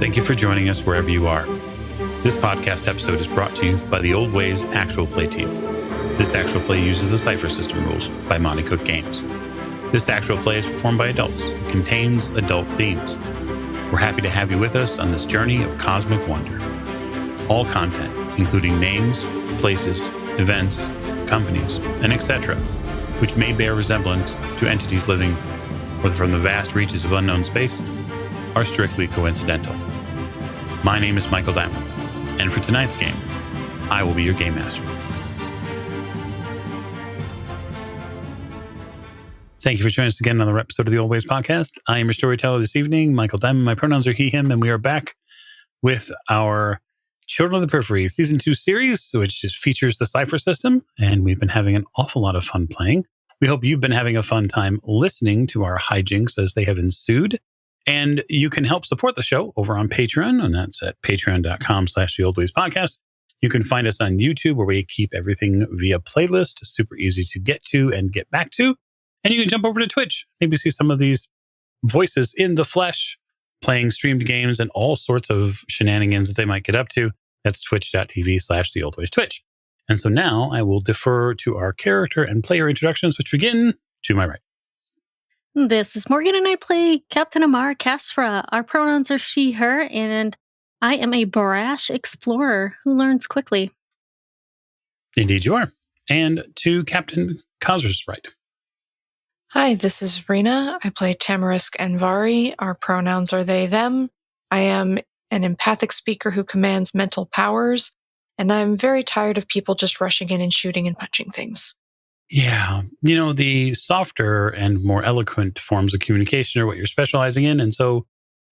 Thank you for joining us wherever you are. This podcast episode is brought to you by the Old Ways Actual Play team. This actual play uses the Cipher System rules by Monty Cook Games. This actual play is performed by adults and contains adult themes. We're happy to have you with us on this journey of cosmic wonder. All content, including names, places, events, companies, and etc., which may bear resemblance to entities living from the vast reaches of unknown space, are strictly coincidental. My name is Michael Diamond, and for tonight's game, I will be your game master. Thank you for joining us again on another episode of the Old Ways Podcast. I am your storyteller this evening, Michael Diamond. My pronouns are he, him, and we are back with our Children of the Periphery Season 2 series, which just features the Cipher System, and we've been having an awful lot of fun playing. We hope you've been having a fun time listening to our hijinks as they have ensued. And you can help support the show over on Patreon, and that's at patreon.com/theoldwayspodcast. You can find us on YouTube, where we keep everything via playlist, super easy to get to and get back to. And you can jump over to Twitch, maybe see some of these voices in the flesh, playing streamed games and all sorts of shenanigans that they might get up to. That's twitch.tv/theoldwaystwitch. And so now I will defer to our character and player introductions, which begin to my right. This is Morgan, and I play Captain Amar Kasfra. Our pronouns are she, her, and I am a brash explorer who learns quickly. Indeed you are. And to Captain Kozra's right. Hi, this is Rena. I play Tamarisk Envari. Our pronouns are they, them. I am an empathic speaker who commands mental powers, and I'm very tired of people just rushing in and shooting and punching things. Yeah. The softer and more eloquent forms of communication are what you're specializing in. And so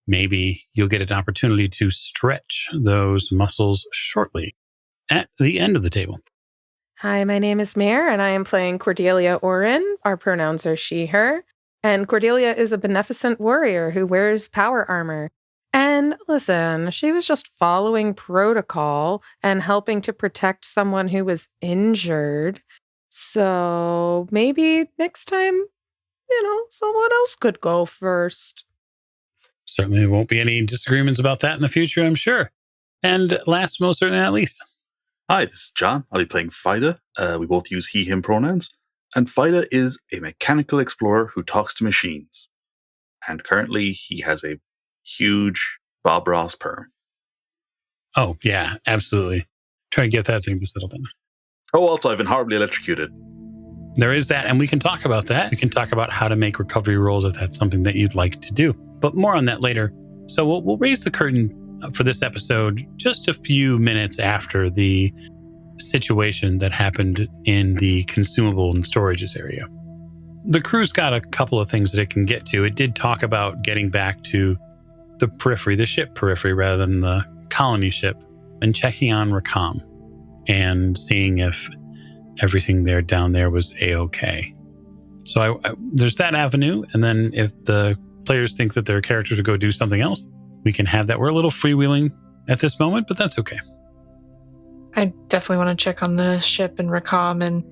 maybe you'll get an opportunity to stretch those muscles shortly at the end of the table. Hi, my name is Mare, and I am playing Cordelia Oren. Our pronouns are she, her. And Cordelia is a beneficent warrior who wears power armor. And listen, she was just following protocol and helping to protect someone who was injured. So maybe next time, someone else could go first. Certainly there won't be any disagreements about that in the future, I'm sure. And last, most certainly not least. Hi, this is John. I'll be playing Fida. We both use he, him pronouns. And Fida is a mechanical explorer who talks to machines. And currently he has a huge Bob Ross perm. Oh, yeah, absolutely. Try to get that thing to settle down. Oh, also, I've been horribly electrocuted. There is that, and we can talk about that. We can talk about how to make recovery rolls if that's something that you'd like to do. But more on that later. So we'll raise the curtain for this episode just a few minutes after the situation that happened in the consumable and storages area. The crew's got a couple of things that it can get to. It did talk about getting back to the periphery, the ship periphery, rather than the colony ship, and checking on Rakam and seeing if everything there down there was A-okay. So there's that avenue. And then if the players think that their characters would go do something else, we can have that. We're a little freewheeling at this moment, but that's okay. I definitely want to check on the ship and Rakam and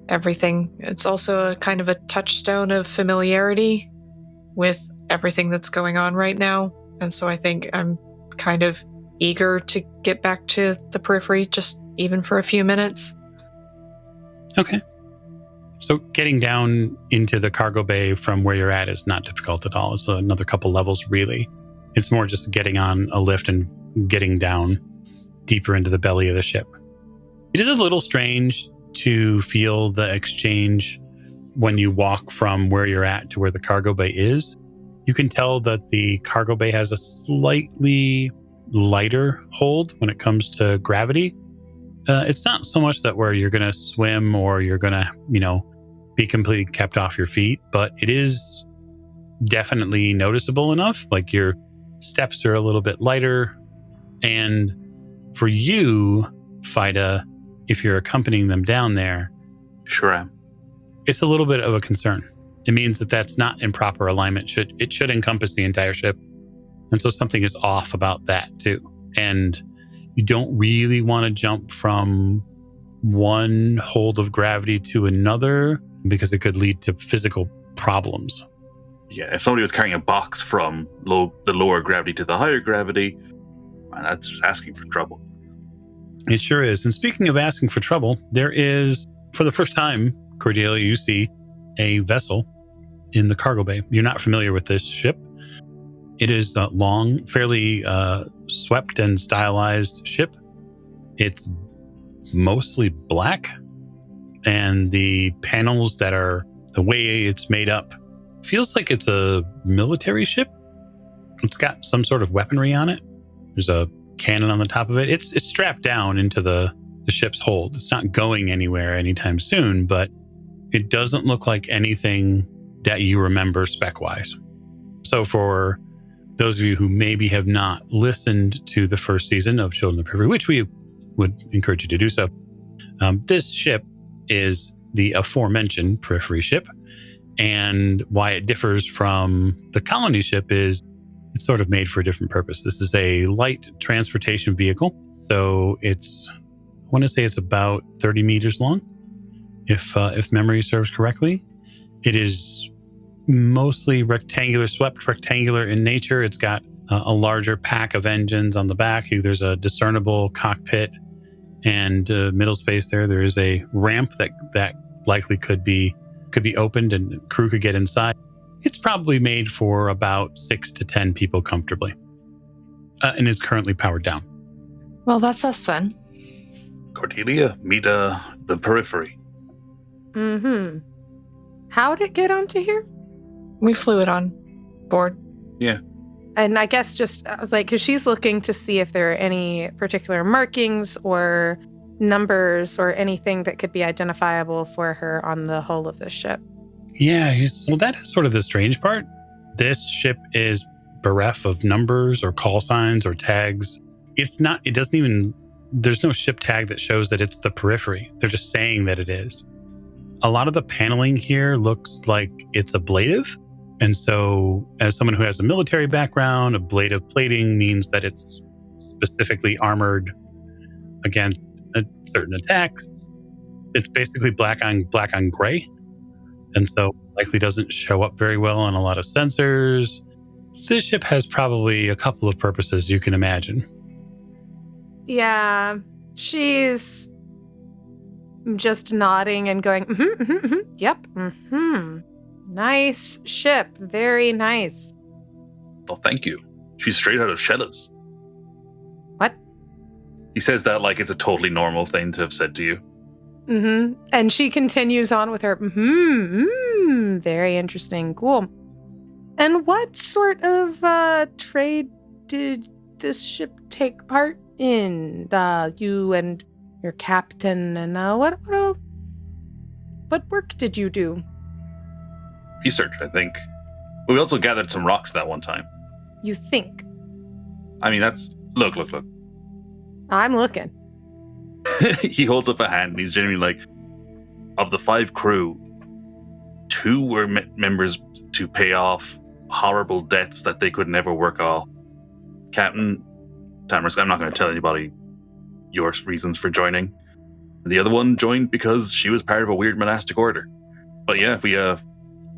everything. It's also a kind of a touchstone of familiarity with everything that's going on right now. And so I think I'm kind of eager to get back to the periphery, just even for a few minutes. Okay. So getting down into the cargo bay from where you're at is not difficult at all. It's another couple levels, really. It's more just getting on a lift and getting down deeper into the belly of the ship. It is a little strange to feel the exchange when you walk from where you're at to where the cargo bay is. You can tell that the cargo bay has a slightly lighter hold when it comes to gravity. It's not so much that where you're going to swim or you're going to, be completely kept off your feet, but it is definitely noticeable enough. Like your steps are a little bit lighter. And for you, Fida, if you're accompanying them down there, Sure am. It's a little bit of a concern. It means that that's not in proper alignment. It should encompass the entire ship. And so something is off about that too. And you don't really want to jump from one hold of gravity to another because it could lead to physical problems. Yeah, if somebody was carrying a box from the lower gravity to the higher gravity, man, that's just asking for trouble. It sure is. And speaking of asking for trouble, there is, for the first time, Cordelia, you see a vessel in the cargo bay. You're not familiar with this ship. It is a long, fairly swept and stylized ship. It's mostly black, and the panels that are the way it's made up feels like it's a military ship. It's got some sort of weaponry on it. There's a cannon on the top of it. It's strapped down into the ship's hold. It's not going anywhere anytime soon, but it doesn't look like anything that you remember spec-wise. So for those of you who maybe have not listened to the first season of Children of Periphery, which we would encourage you to do so, this ship is the aforementioned Periphery ship. And why it differs from the colony ship is it's sort of made for a different purpose. This is a light transportation vehicle. So I want to say it's about 30 meters long, if memory serves correctly. It is mostly rectangular, swept rectangular in nature. It's got a larger pack of engines on the back. There's a discernible cockpit and middle space there. There is a ramp that likely could be opened and crew could get inside. It's probably made for about 6 to 10 people comfortably, and is currently powered down. Well, that's us then. Cordelia, meet the Periphery. Mm-hmm. How'd it get onto here? We flew it on board. Yeah. And I guess just because she's looking to see if there are any particular markings or numbers or anything that could be identifiable for her on the hull of this ship. Yeah, well, that is sort of the strange part. This ship is bereft of numbers or call signs or tags. There's no ship tag that shows that it's the Periphery. They're just saying that it is. A lot of the paneling here looks like it's ablative. And so as someone who has a military background, ablative plating means that it's specifically armored against certain attacks. It's basically black on gray. And so likely doesn't show up very well on a lot of sensors. This ship has probably a couple of purposes you can imagine. Yeah, she's just nodding and going, yep, nice ship, very nice. Well, thank you. She's straight out of Shellow's. What? He says that like it's a totally normal thing to have said to you. And she continues on with her, very interesting, cool. And what sort of trade did this ship take part in? You and your captain, and what work did you do? Research, I think. But we also gathered some rocks that one time. You think? I mean, that's... Look. I'm looking. He holds up a hand and he's genuinely like, of the 5 crew, 2 were members to pay off horrible debts that they could never work off. Captain Tamarisk, I'm not going to tell anybody your reasons for joining. The other one joined because she was part of a weird monastic order. But yeah, we kind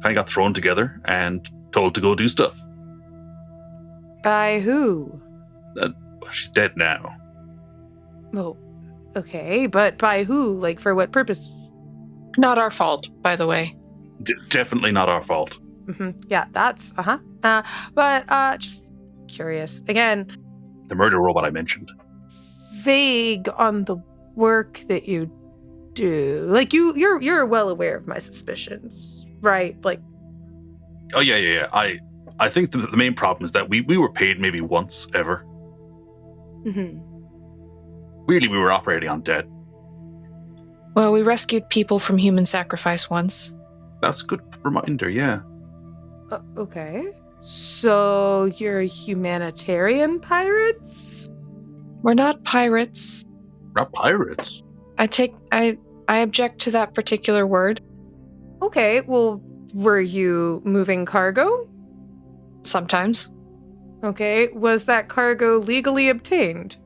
of got thrown together and told to go do stuff. By who? She's dead now. Oh, okay, but by who? Like, for what purpose? Not our fault, by the way. Definitely not our fault. Yeah, that's, but just curious. Again, The murder robot I mentioned. vague on the work that you do. Like, you're well aware of my suspicions, right? Like, Oh, yeah. I think the main problem is that we were paid maybe once ever. Weirdly, we were operating on debt. Well, we rescued people from human sacrifice once. That's a good reminder, yeah. Okay. So you're humanitarian pirates? We're not pirates. We're not pirates. I object to that particular word. Okay, well, were you moving cargo? Sometimes. Okay, was that cargo legally obtained?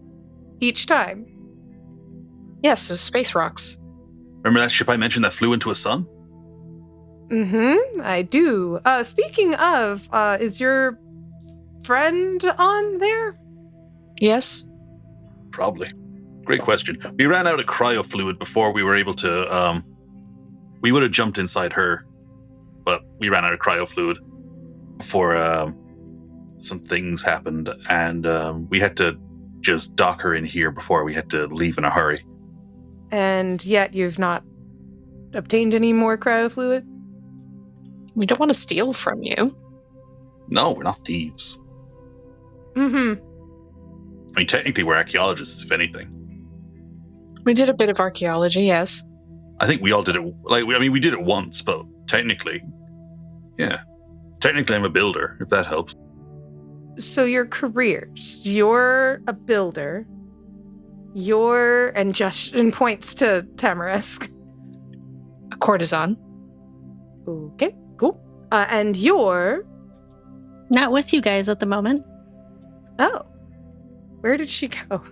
Each time? Yes, there's space rocks. Remember that ship I mentioned that flew into a sun? I do. Speaking of, is your friend on there? Yes. Probably. Great question. We ran out of cryo fluid before we were able to, we would have jumped inside her, but we ran out of cryo fluid before some things happened, and we had to just dock her in here before we had to leave in a hurry. And yet you've not obtained any more cryo fluid? We don't want to steal from you. No, we're not thieves. Mm-hmm. I mean, technically we're archaeologists, if anything. We did a bit of archaeology, yes. I think we all did it, we did it once, but technically, yeah. Technically I'm a builder, if that helps. So your careers, you're a builder, and Justin points to Tamarisk. A courtesan. Okay, cool. And you're... Not with you guys at the moment. Oh. Where did she go?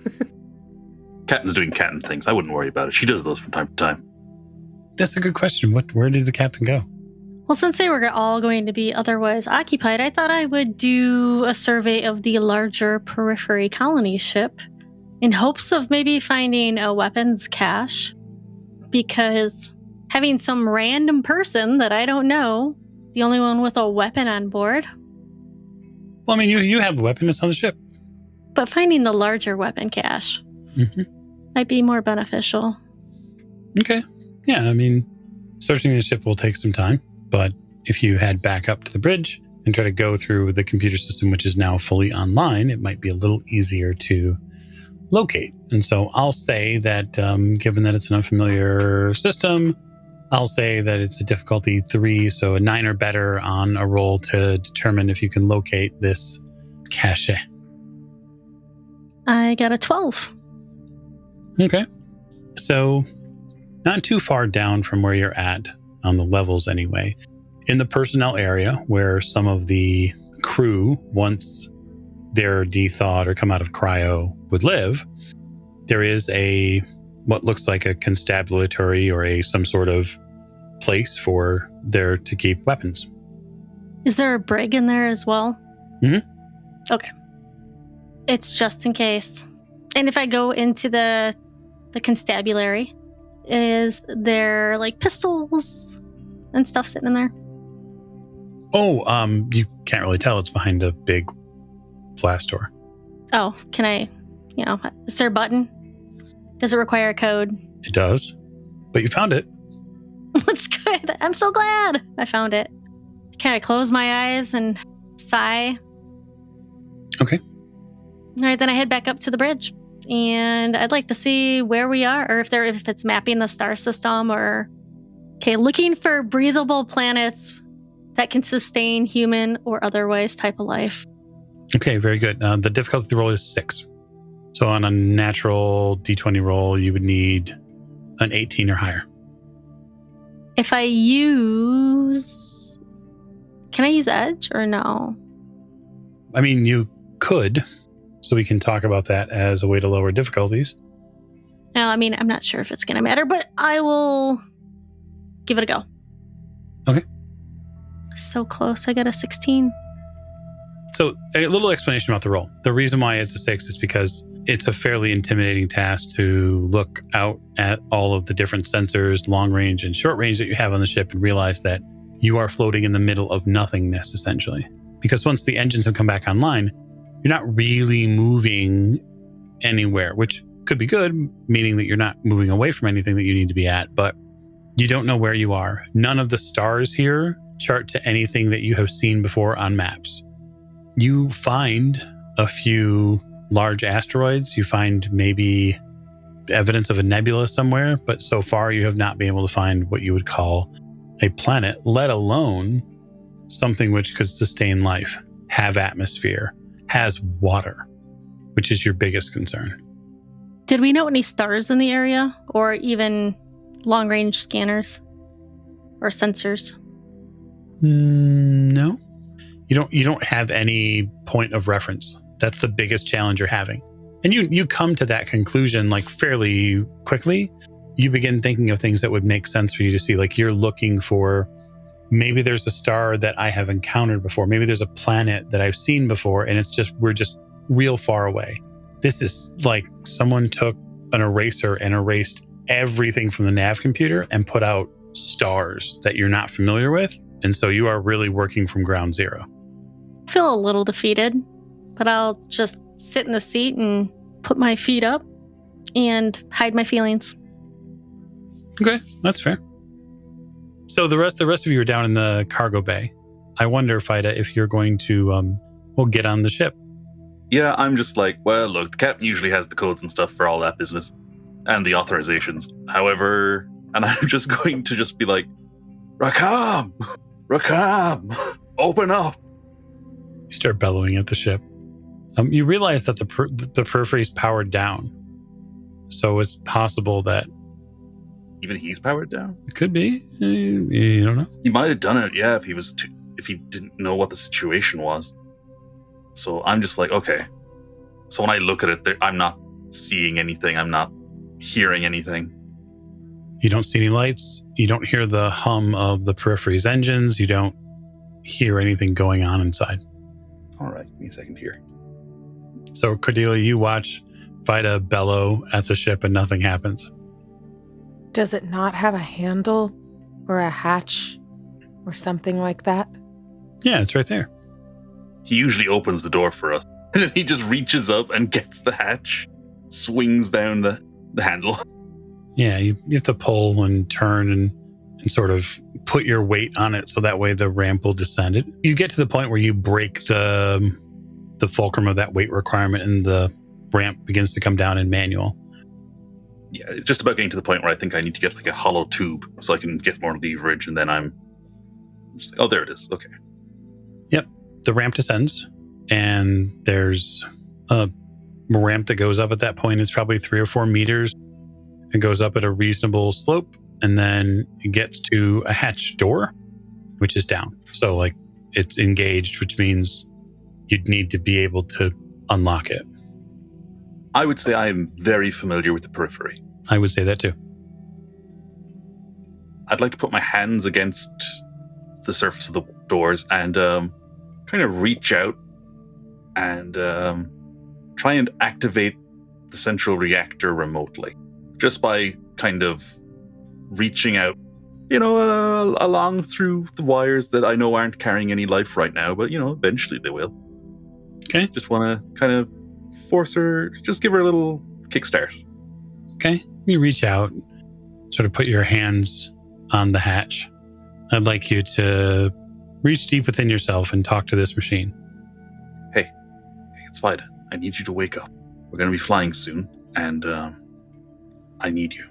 Captain's doing captain things. I wouldn't worry about it. She does those from time to time. That's a good question. Where did the captain go? Well, since they were all going to be otherwise occupied, I thought I would do a survey of the larger Periphery colony ship in hopes of maybe finding a weapons cache, because having some random person that I don't know, the only one with a weapon on board. Well, I mean, you have a weapon. It's on the ship. But finding the larger weapon cache might be more beneficial. Okay. Yeah, I mean, searching the ship will take some time, but if you head back up to the bridge and try to go through the computer system, which is now fully online, it might be a little easier to locate. And so I'll say that, given that it's an unfamiliar system, I'll say that it's a difficulty 3, so a 9 or better on a roll to determine if you can locate this cache. I got a 12. Okay. So not too far down from where you're at on the levels anyway. In the personnel area where some of the crew, once they're de-thawed or come out of cryo, would live, there is what looks like a constabulary or some sort of place for there to keep weapons. Is there a brig in there as well? Mm-hmm. Okay. It's just in case. And if I go into the constabulary, is there like pistols and stuff sitting in there? Oh, you can't really tell. It's behind a big blast door. Oh, can I, is there a button? Does it require a code? It does. But you found it. That's good. I'm so glad I found it. Can I close my eyes and sigh? Okay. All right, then I head back up to the bridge. And I'd like to see where we are, or if it's mapping the star system, or looking for breathable planets that can sustain human or otherwise type of life. Okay, very good. The difficulty roll is 6. So on a natural D20 roll, you would need an 18 or higher. If I can I use Edge or no? I mean, you could, so we can talk about that as a way to lower difficulties. No, I mean, I'm not sure if it's going to matter, but I will give it a go. Okay. So close. I got a 16. So a little explanation about the roll. The reason why it's a 6 is because it's a fairly intimidating task to look out at all of the different sensors, long range and short range, that you have on the ship and realize that you are floating in the middle of nothingness, essentially. Because once the engines have come back online, you're not really moving anywhere, which could be good, meaning that you're not moving away from anything that you need to be at, but you don't know where you are. None of the stars here chart to anything that you have seen before on maps. You find a few large asteroids. You find maybe evidence of a nebula somewhere, but so far you have not been able to find what you would call a planet, let alone something which could sustain life, have atmosphere, has water, which is your biggest concern. Did we know any stars in the area, or even long-range scanners or sensors? No. You don't have any point of reference. That's the biggest challenge you're having. And you come to that conclusion like fairly quickly. You begin thinking of things that would make sense for you to see. Like you're looking for maybe there's a star that I have encountered before. Maybe there's a planet that I've seen before, and we're just real far away. This is like someone took an eraser and erased everything from the nav computer and put out stars that you're not familiar with. And so you are really working from ground zero. I feel a little defeated, but I'll just sit in the seat and put my feet up and hide my feelings. Okay, that's fair. So the rest of you are down in the cargo bay. I wonder, Fida, if you're going to get on the ship. Yeah, I'm just like, well, look, the captain usually has the codes and stuff for all that business and the authorizations. However, and I'm just going to just be like, Rakam, open up. You start bellowing at the ship. You realize that the periphery is powered down. So it's possible that... Even he's powered down? It could be. You don't know. He might have done it, yeah, if he didn't know what the situation was. So I'm just like, okay. So when I look at it, I'm not seeing anything. I'm not hearing anything. You don't see any lights. You don't hear the hum of the periphery's engines. You don't hear anything going on inside. All right, give me a second here. So Cordelia, you watch Vida bellow at the ship and nothing happens. Does it not have a handle or a hatch or something like that? Yeah, it's right there. He usually opens the door for us. He just reaches up and gets the hatch, swings down the handle. Yeah, you have to pull and turn and sort of put your weight on it so that way the ramp will descend. You get to the point where you break the fulcrum of that weight requirement and the ramp begins to come down in manual. Yeah, it's just about getting to the point where I think I need to get like a hollow tube so I can get more leverage, and then I'm just like, oh, there it is. Okay. Yep. The ramp descends, and there's a ramp that goes up at that point. It's probably 3 or 4 meters. It goes up at a reasonable slope, and then it gets to a hatch door, which is down. So, like, it's engaged, which means you'd need to be able to unlock it. I would say I am very familiar with the periphery. I would say that too. I'd like to put my hands against the surface of the doors and kind of reach out and try and activate the central reactor remotely. Just by kind of reaching out, along through the wires that I know aren't carrying any life right now, but, eventually they will. Okay. Just want to kind of force her, just give her a little kickstart. Okay. You reach out, sort of put your hands on the hatch. I'd like you to reach deep within yourself and talk to this machine. Hey, it's Vida. I need you to wake up. We're going to be flying soon, and I need you.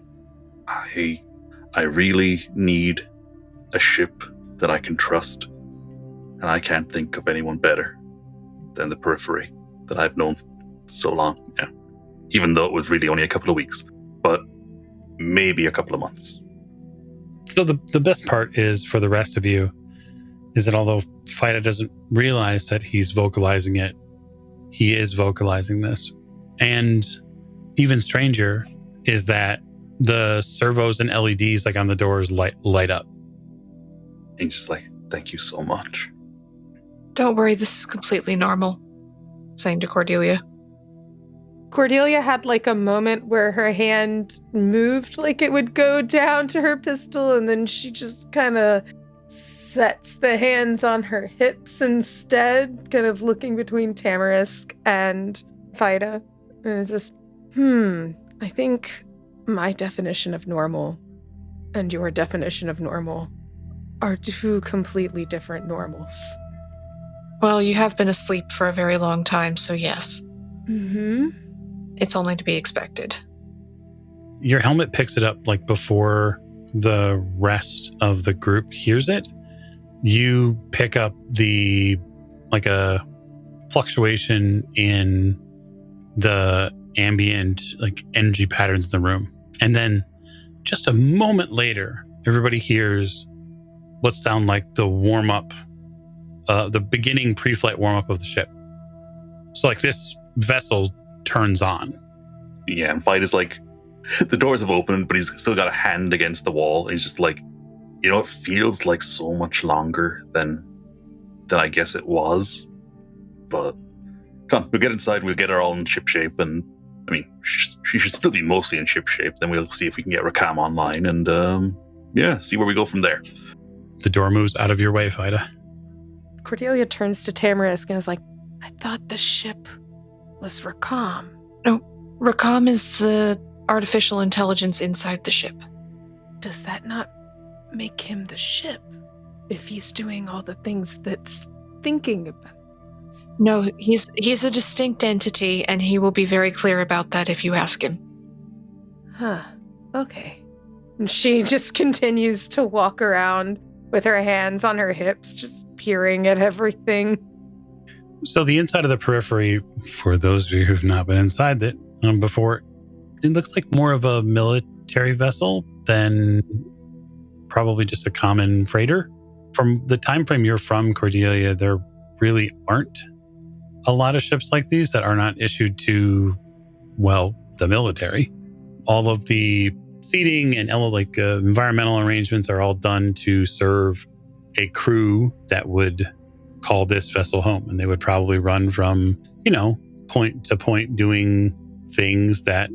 I really need a ship that I can trust, and I can't think of anyone better than the periphery that I've known so long. Yeah. Even though it was really only a couple of weeks, but maybe a couple of months. So the best part is for the rest of you is that although Fida doesn't realize that he's vocalizing it, he is vocalizing this. And even stranger is that the servos and LEDs like on the doors light up. And he's just like, thank you so much. Don't worry, this is completely normal, saying to Cordelia. Cordelia had like a moment where her hand moved like it would go down to her pistol, and then she just kind of sets the hands on her hips instead, kind of looking between Tamarisk and Vida. And just, I think my definition of normal and your definition of normal are 2 completely different normals. Well, you have been asleep for a very long time, so yes. Mm-hmm. It's only to be expected. Your helmet picks it up like before the rest of the group hears it. You pick up like a fluctuation in the ambient like energy patterns in the room. And then just a moment later, everybody hears what sound like the warm-up, the beginning pre-flight warm-up of the ship. So like this vessel turns on. Yeah, and Fight is like, the doors have opened, but he's still got a hand against the wall. And he's just like, it feels like so much longer than I guess it was. But come on, we'll get inside, we'll get her all in ship shape, and I mean, she should still be mostly in ship shape. Then we'll see if we can get Rakam online and, see where we go from there. The door moves out of your way, Fida. Cordelia turns to Tamarisk and is like, I thought the ship was Rakam. No, Rakam is the artificial intelligence inside the ship. Does that not make him the ship if he's doing all the things that's thinking about? No, he's a distinct entity, and he will be very clear about that if you ask him. Huh. Okay. And she just continues to walk around with her hands on her hips, just peering at everything. So the inside of the Periphery, for those of you who've not been inside it before, it looks like more of a military vessel than probably just a common freighter. From the time frame you're from, Cordelia, there really aren't a lot of ships like these that are not issued to, the military. All of the seating and environmental arrangements are all done to serve a crew that would call this vessel home. And they would probably run from, point to point doing things that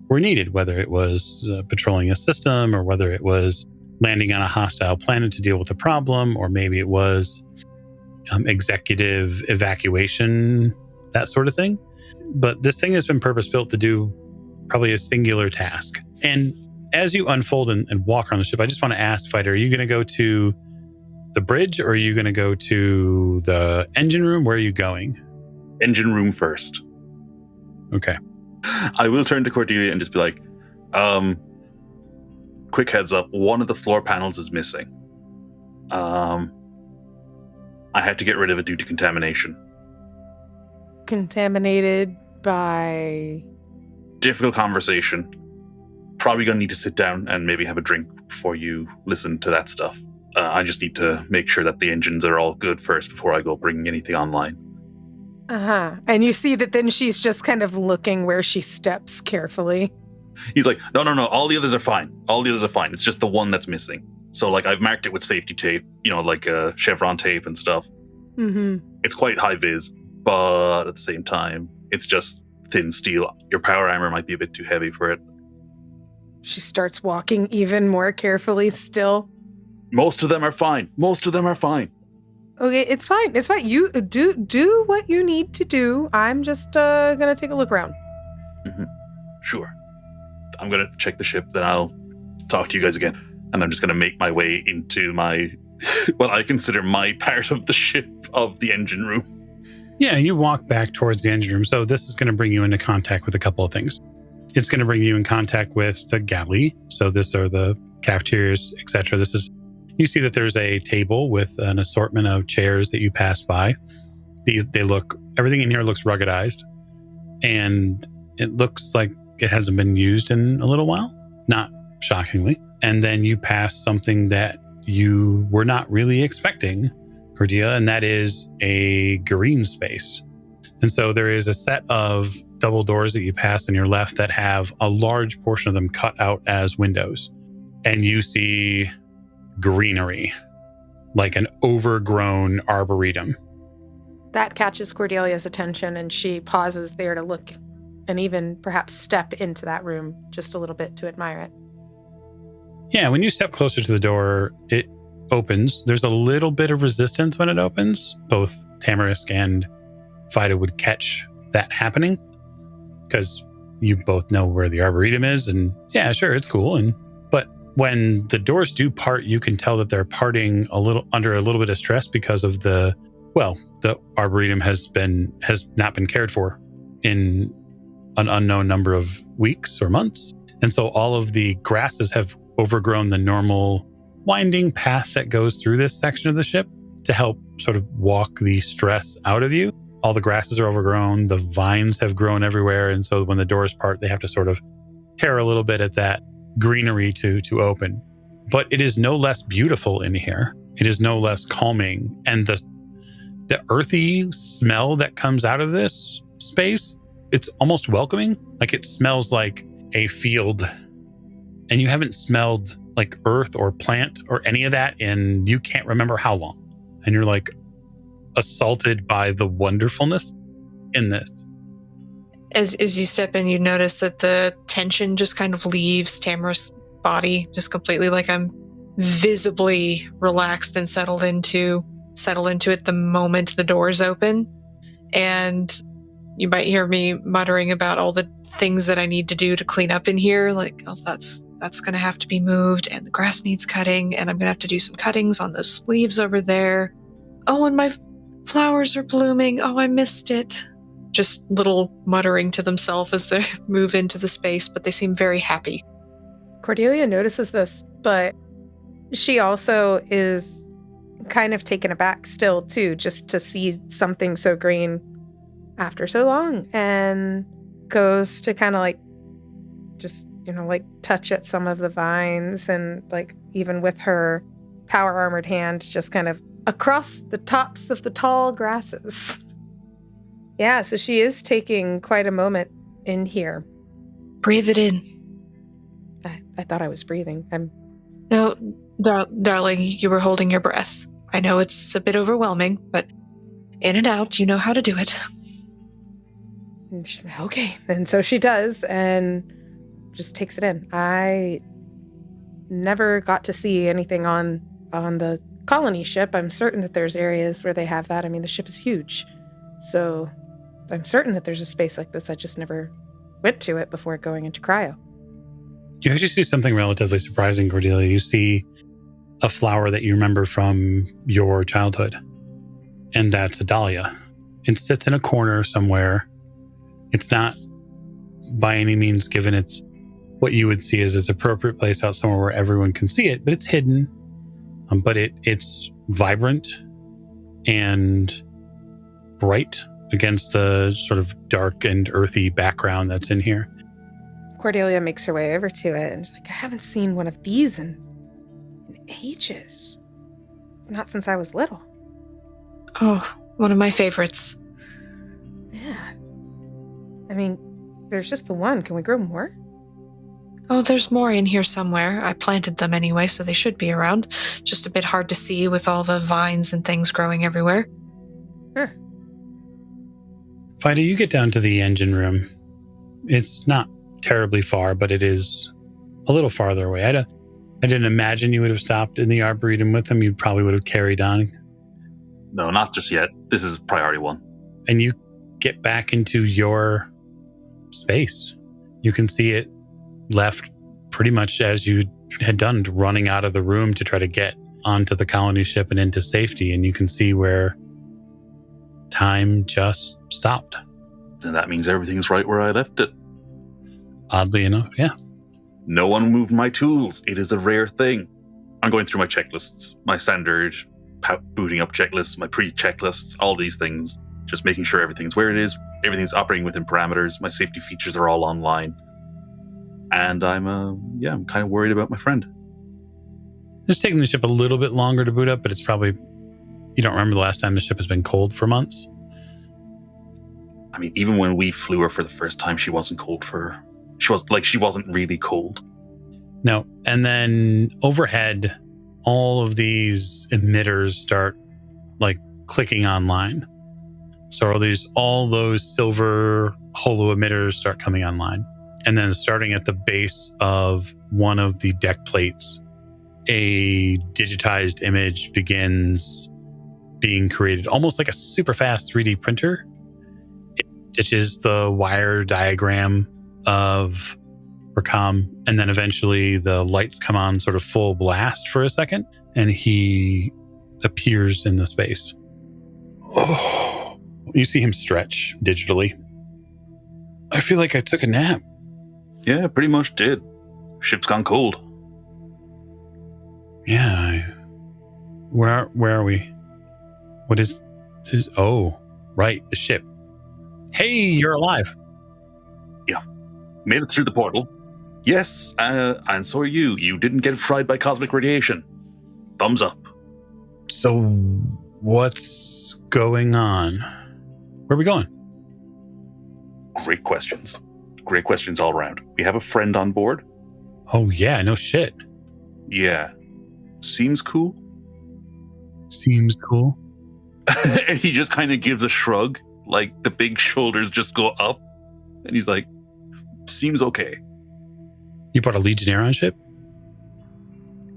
were needed, whether it was patrolling a system or whether it was landing on a hostile planet to deal with a problem, or maybe it was executive evacuation, that sort of thing. But this thing has been purpose-built to do probably a singular task. And as you unfold and walk around the ship, I just want to ask, Fighter, are you going to go to the bridge or are you going to go to the engine room? Where are you going? Engine room first. Okay. I will turn to Cordelia and just be like, quick heads up, one of the floor panels is missing. I had to get rid of it due to contamination. Contaminated by... Difficult conversation. Probably going to need to sit down and maybe have a drink before you listen to that stuff. I just need to make sure that the engines are all good first before I go bringing anything online. Uh-huh. And you see that then she's just kind of looking where she steps carefully. He's like, no, all the others are fine. All the others are fine. It's just the one that's missing. So, I've marked it with safety tape, chevron tape and stuff. Mm-hmm. It's quite high vis, but at the same time, it's just thin steel. Your power armor might be a bit too heavy for it. She starts walking even more carefully still. Most of them are fine. Okay, it's fine. You do what you need to do. I'm just gonna take a look around. Mm-hmm. Sure. I'm gonna check the ship, then I'll talk to you guys again. And I'm just gonna make my way into my, I consider my part of the ship, of the engine room. Yeah, you walk back towards the engine room. So this is going to bring you into contact with a couple of things. It's going to bring you in contact with the galley. So this are the cafeterias, etc. You see that there's a table with an assortment of chairs that you pass by. Everything in here looks ruggedized, and it looks like it hasn't been used in a little while, not shockingly. And then you pass something that you were not really expecting, Cordelia, and that is a green space. And so there is a set of double doors that you pass on your left that have a large portion of them cut out as windows. And you see greenery, like an overgrown arboretum. That catches Cordelia's attention, and she pauses there to look and even perhaps step into that room just a little bit to admire it. Yeah, when you step closer to the door, it opens. There's a little bit of resistance when it opens. Both Tamarisk and Fida would catch that happening because you both know where the arboretum is, and yeah, sure, it's cool. But when the doors do part, you can tell that they're parting under a little bit of stress because of the arboretum has not been cared for in an unknown number of weeks or months, and so all of the grasses have overgrown the normal winding path that goes through this section of the ship to help sort of walk the stress out of you. All the grasses are overgrown, the vines have grown everywhere, and so when the doors part, they have to sort of tear a little bit at that greenery to open. But it is no less beautiful in here. It is no less calming, and the earthy smell that comes out of this space, it's almost welcoming. Like it smells like a field, and you haven't smelled like earth or plant or any of that in you can't remember how long. And you're like assaulted by the wonderfulness in this. As you step in, you notice that the tension just kind of leaves Tamara's body just completely. Like I'm visibly relaxed and settle into it the moment the doors open. And you might hear me muttering about all the things that I need to do to clean up in here. Like, oh, that's going to have to be moved, and the grass needs cutting, and I'm going to have to do some cuttings on those leaves over there. Oh, and my flowers are blooming. Oh, I missed it. Just little muttering to themselves as they move into the space, but they seem very happy. Cordelia notices this, but she also is kind of taken aback still, too, just to see something so green after so long, and goes to kind of like just, like touch at some of the vines, and like even with her power armored hand, just kind of across the tops of the tall grasses. Yeah, so she is taking quite a moment in here. Breathe it in. I thought I was breathing. No, darling, you were holding your breath. I know it's a bit overwhelming, but in and out, you know how to do it. Okay, and so she does, and just takes it in. I never got to see anything on the colony ship. I'm certain that there's areas where they have that. I mean, the ship is huge, so I'm certain that there's a space like this. I just never went to it before going into cryo. You actually see something relatively surprising, Cordelia. You see a flower that you remember from your childhood, and that's a dahlia. It sits in a corner somewhere. It's not by any means given its what you would see as its appropriate place out somewhere where everyone can see it, but it's hidden. But it's vibrant and bright against the sort of dark and earthy background that's in here. Cordelia makes her way over to it and is like, I haven't seen one of these in ages. Not since I was little. Oh, one of my favorites. Yeah. I mean, there's just the one. Can we grow more? Oh, there's more in here somewhere. I planted them anyway, so they should be around. Just a bit hard to see with all the vines and things growing everywhere. Huh. Vida, you get down to the engine room. It's not terribly far, but it is a little farther away. I didn't imagine you would have stopped in the Arboretum with them. You probably would have carried on. No, not just yet. This is priority one. And you get back into your space. You can see it left pretty much as you had done, running out of the room to try to get onto the colony ship and into safety. And you can see where time just stopped. And that means everything's right where I left it. Oddly enough, yeah. No one moved my tools. It is a rare thing. I'm going through my checklists, my standard booting up checklists, my pre-checklists, all these things. Just making sure everything's where it is. Everything's operating within parameters. My safety features are all online. And I'm kind of worried about my friend. It's taking the ship a little bit longer to boot up, but it's probably, you don't remember the last time the ship has been cold for months? I mean, even when we flew her for the first time, she wasn't cold she wasn't really cold. No. And then overhead, all of these emitters start like clicking online. So all those silver holo emitters start coming online. And then starting at the base of one of the deck plates, a digitized image begins being created, almost like a super fast 3D printer. It stitches the wire diagram of Rakam, and then eventually the lights come on sort of full blast for a second, and he appears in the space. Oh, you see him stretch digitally. I feel like I took a nap. Yeah, pretty much did. Ship's gone cold. Yeah. Where are we? What is this? Oh, right, the ship. Hey, you're alive. Yeah. Made it through the portal. Yes, and so are you. You didn't get fried by cosmic radiation. Thumbs up. So, what's going on? Where are we going? Great questions. Great questions all around. We have a friend on board. Oh, yeah, no shit. Yeah. Seems cool. Seems cool. And he just kind of gives a shrug, like the big shoulders just go up. And he's like, seems okay. You brought a Legionnaire on ship?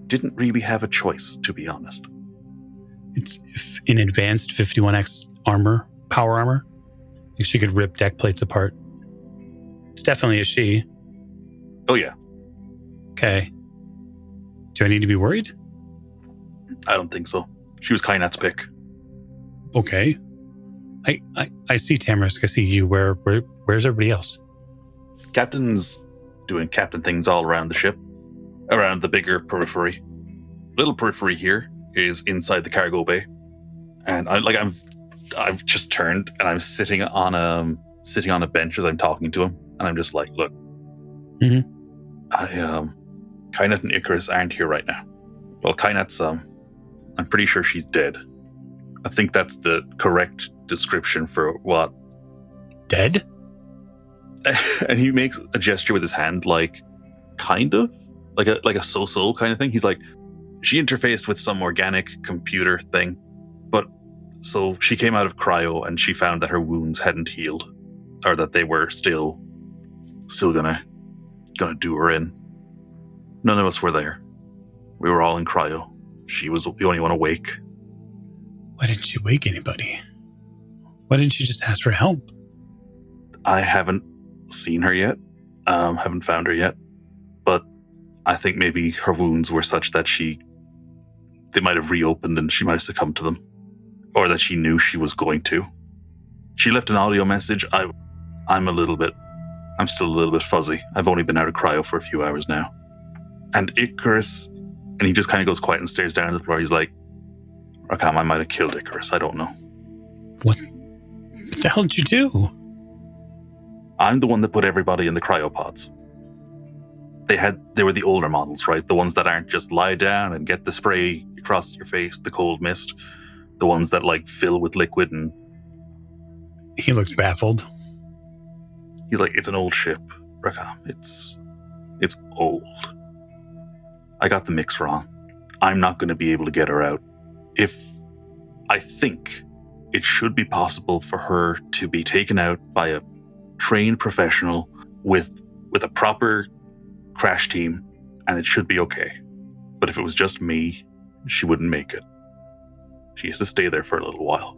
Didn't really have a choice, to be honest. It's in advanced 51X armor, power armor. She could rip deck plates apart. It's definitely a she. Oh, yeah. Okay. Do I need to be worried? I don't think so. She was Kainat's pick. Okay. I see Tamarisk. I see you. Where's everybody else? Captain's doing captain things all around the ship, around the bigger periphery. Little periphery here is inside the cargo bay, and I've just turned and I'm sitting on a bench as I'm talking to him, and I'm just like, look, Kainat and Icarus aren't here right now. Well, Kainat's I'm pretty sure she's dead. I think that's the correct description for what. Dead? And he makes a gesture with his hand, like, kind of? Like a so-so kind of thing. He's like, she interfaced with some organic computer thing, but so she came out of cryo and she found that her wounds hadn't healed, or that they were still gonna do her in. None of us were there. We were all in cryo. She was the only one awake. Why didn't you wake anybody? Why didn't you just ask for help? I haven't seen her yet. Haven't found her yet. But I think maybe her wounds were such that they might have reopened and she might have succumbed to them. Or that she knew she was going to. She left an audio message. I'm still a little bit fuzzy. I've only been out of cryo for a few hours now. And Icarus, and he just kind of goes quiet and stares down at the floor. He's like, Rakam, I might have killed Icarus. I don't know. What the hell did you do? I'm the one that put everybody in the cryopods. They were the older models, right? The ones that aren't just lie down and get the spray across your face, the cold mist. The ones that like fill with liquid. And he looks baffled. He's like, it's an old ship, Rakam. It's old. I got the mix wrong. I'm not going to be able to get her out. I think it should be possible for her to be taken out by a trained professional with a proper crash team, and it should be okay. But if it was just me, she wouldn't make it. She has to stay there for a little while.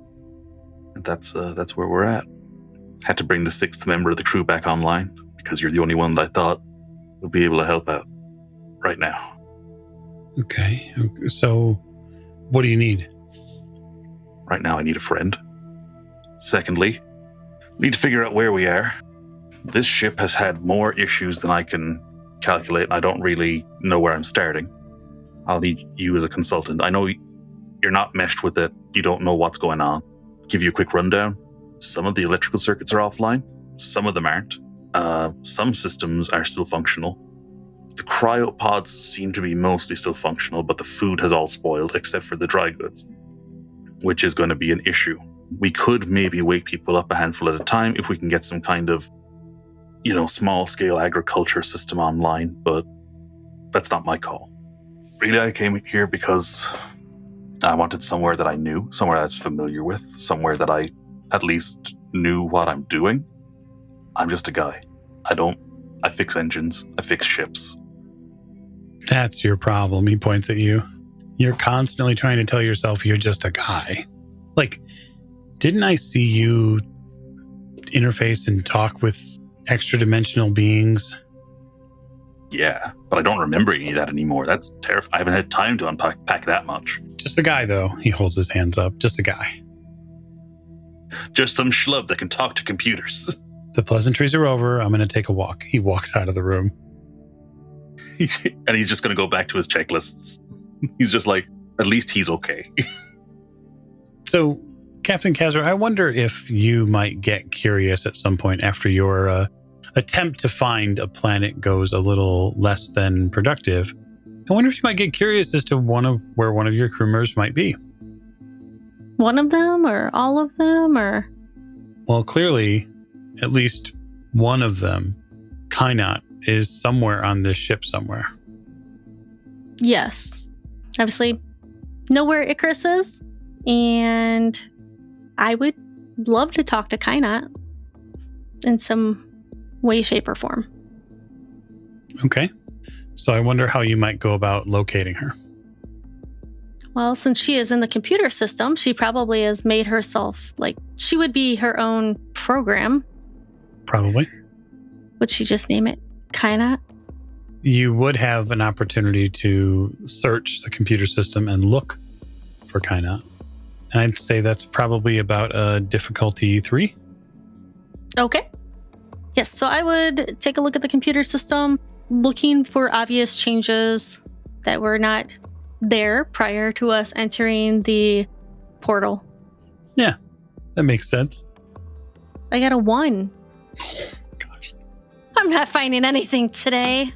And that's where we're at. Had to bring the 6th member of the crew back online because you're the only one that I thought would be able to help out right now. Okay. So what do you need? Right now I need a friend. Secondly, need to figure out where we are. This ship has had more issues than I can calculate, and I don't really know where I'm starting. I'll need you as a consultant. I know you're not meshed with it. You don't know what's going on. Give you a quick rundown. Some of the electrical circuits are offline. Some of them aren't. Some systems are still functional. The cryopods seem to be mostly still functional, but the food has all spoiled except for the dry goods, which is going to be an issue. We could maybe wake people up a handful at a time if we can get some kind of, small-scale agriculture system online, but that's not my call. Really, I came here because I wanted somewhere that I knew, somewhere I was familiar with, somewhere that I at least knew what I'm doing. I'm just a guy. I fix engines, I fix ships. That's your problem, he points at you. You're constantly trying to tell yourself you're just a guy. Like, didn't I see you interface and talk with extra-dimensional beings? Yeah, but I don't remember any of that anymore. That's terrifying. I haven't had time to unpack that much. Just a guy, though. He holds his hands up. Just a guy. Just some schlub that can talk to computers. The pleasantries are over. I'm going to take a walk. He walks out of the room. And he's just going to go back to his checklists. He's just like, at least he's okay. So, Captain Kazar, I wonder if you might get curious at some point after your attempt to find a planet goes a little less than productive. I wonder if you might get curious as to where one of your crew members might be. One of them or all of them or? Well, clearly, at least one of them, Kainat, is somewhere on this ship somewhere. Yes. Obviously, know where Icarus is, and I would love to talk to Kainat in some way, shape, or form. Okay. So I wonder how you might go about locating her. Well, since she is in the computer system, she probably has made herself, like, she would be her own program. Probably. Would she just name it Kainat? You would have an opportunity to search the computer system and look for Kainat. And I'd say that's probably about a difficulty 3. Okay. Yes, so I would take a look at the computer system, looking for obvious changes that were not there prior to us entering the portal. Yeah, that makes sense. I got a 1. Gosh. I'm not finding anything today.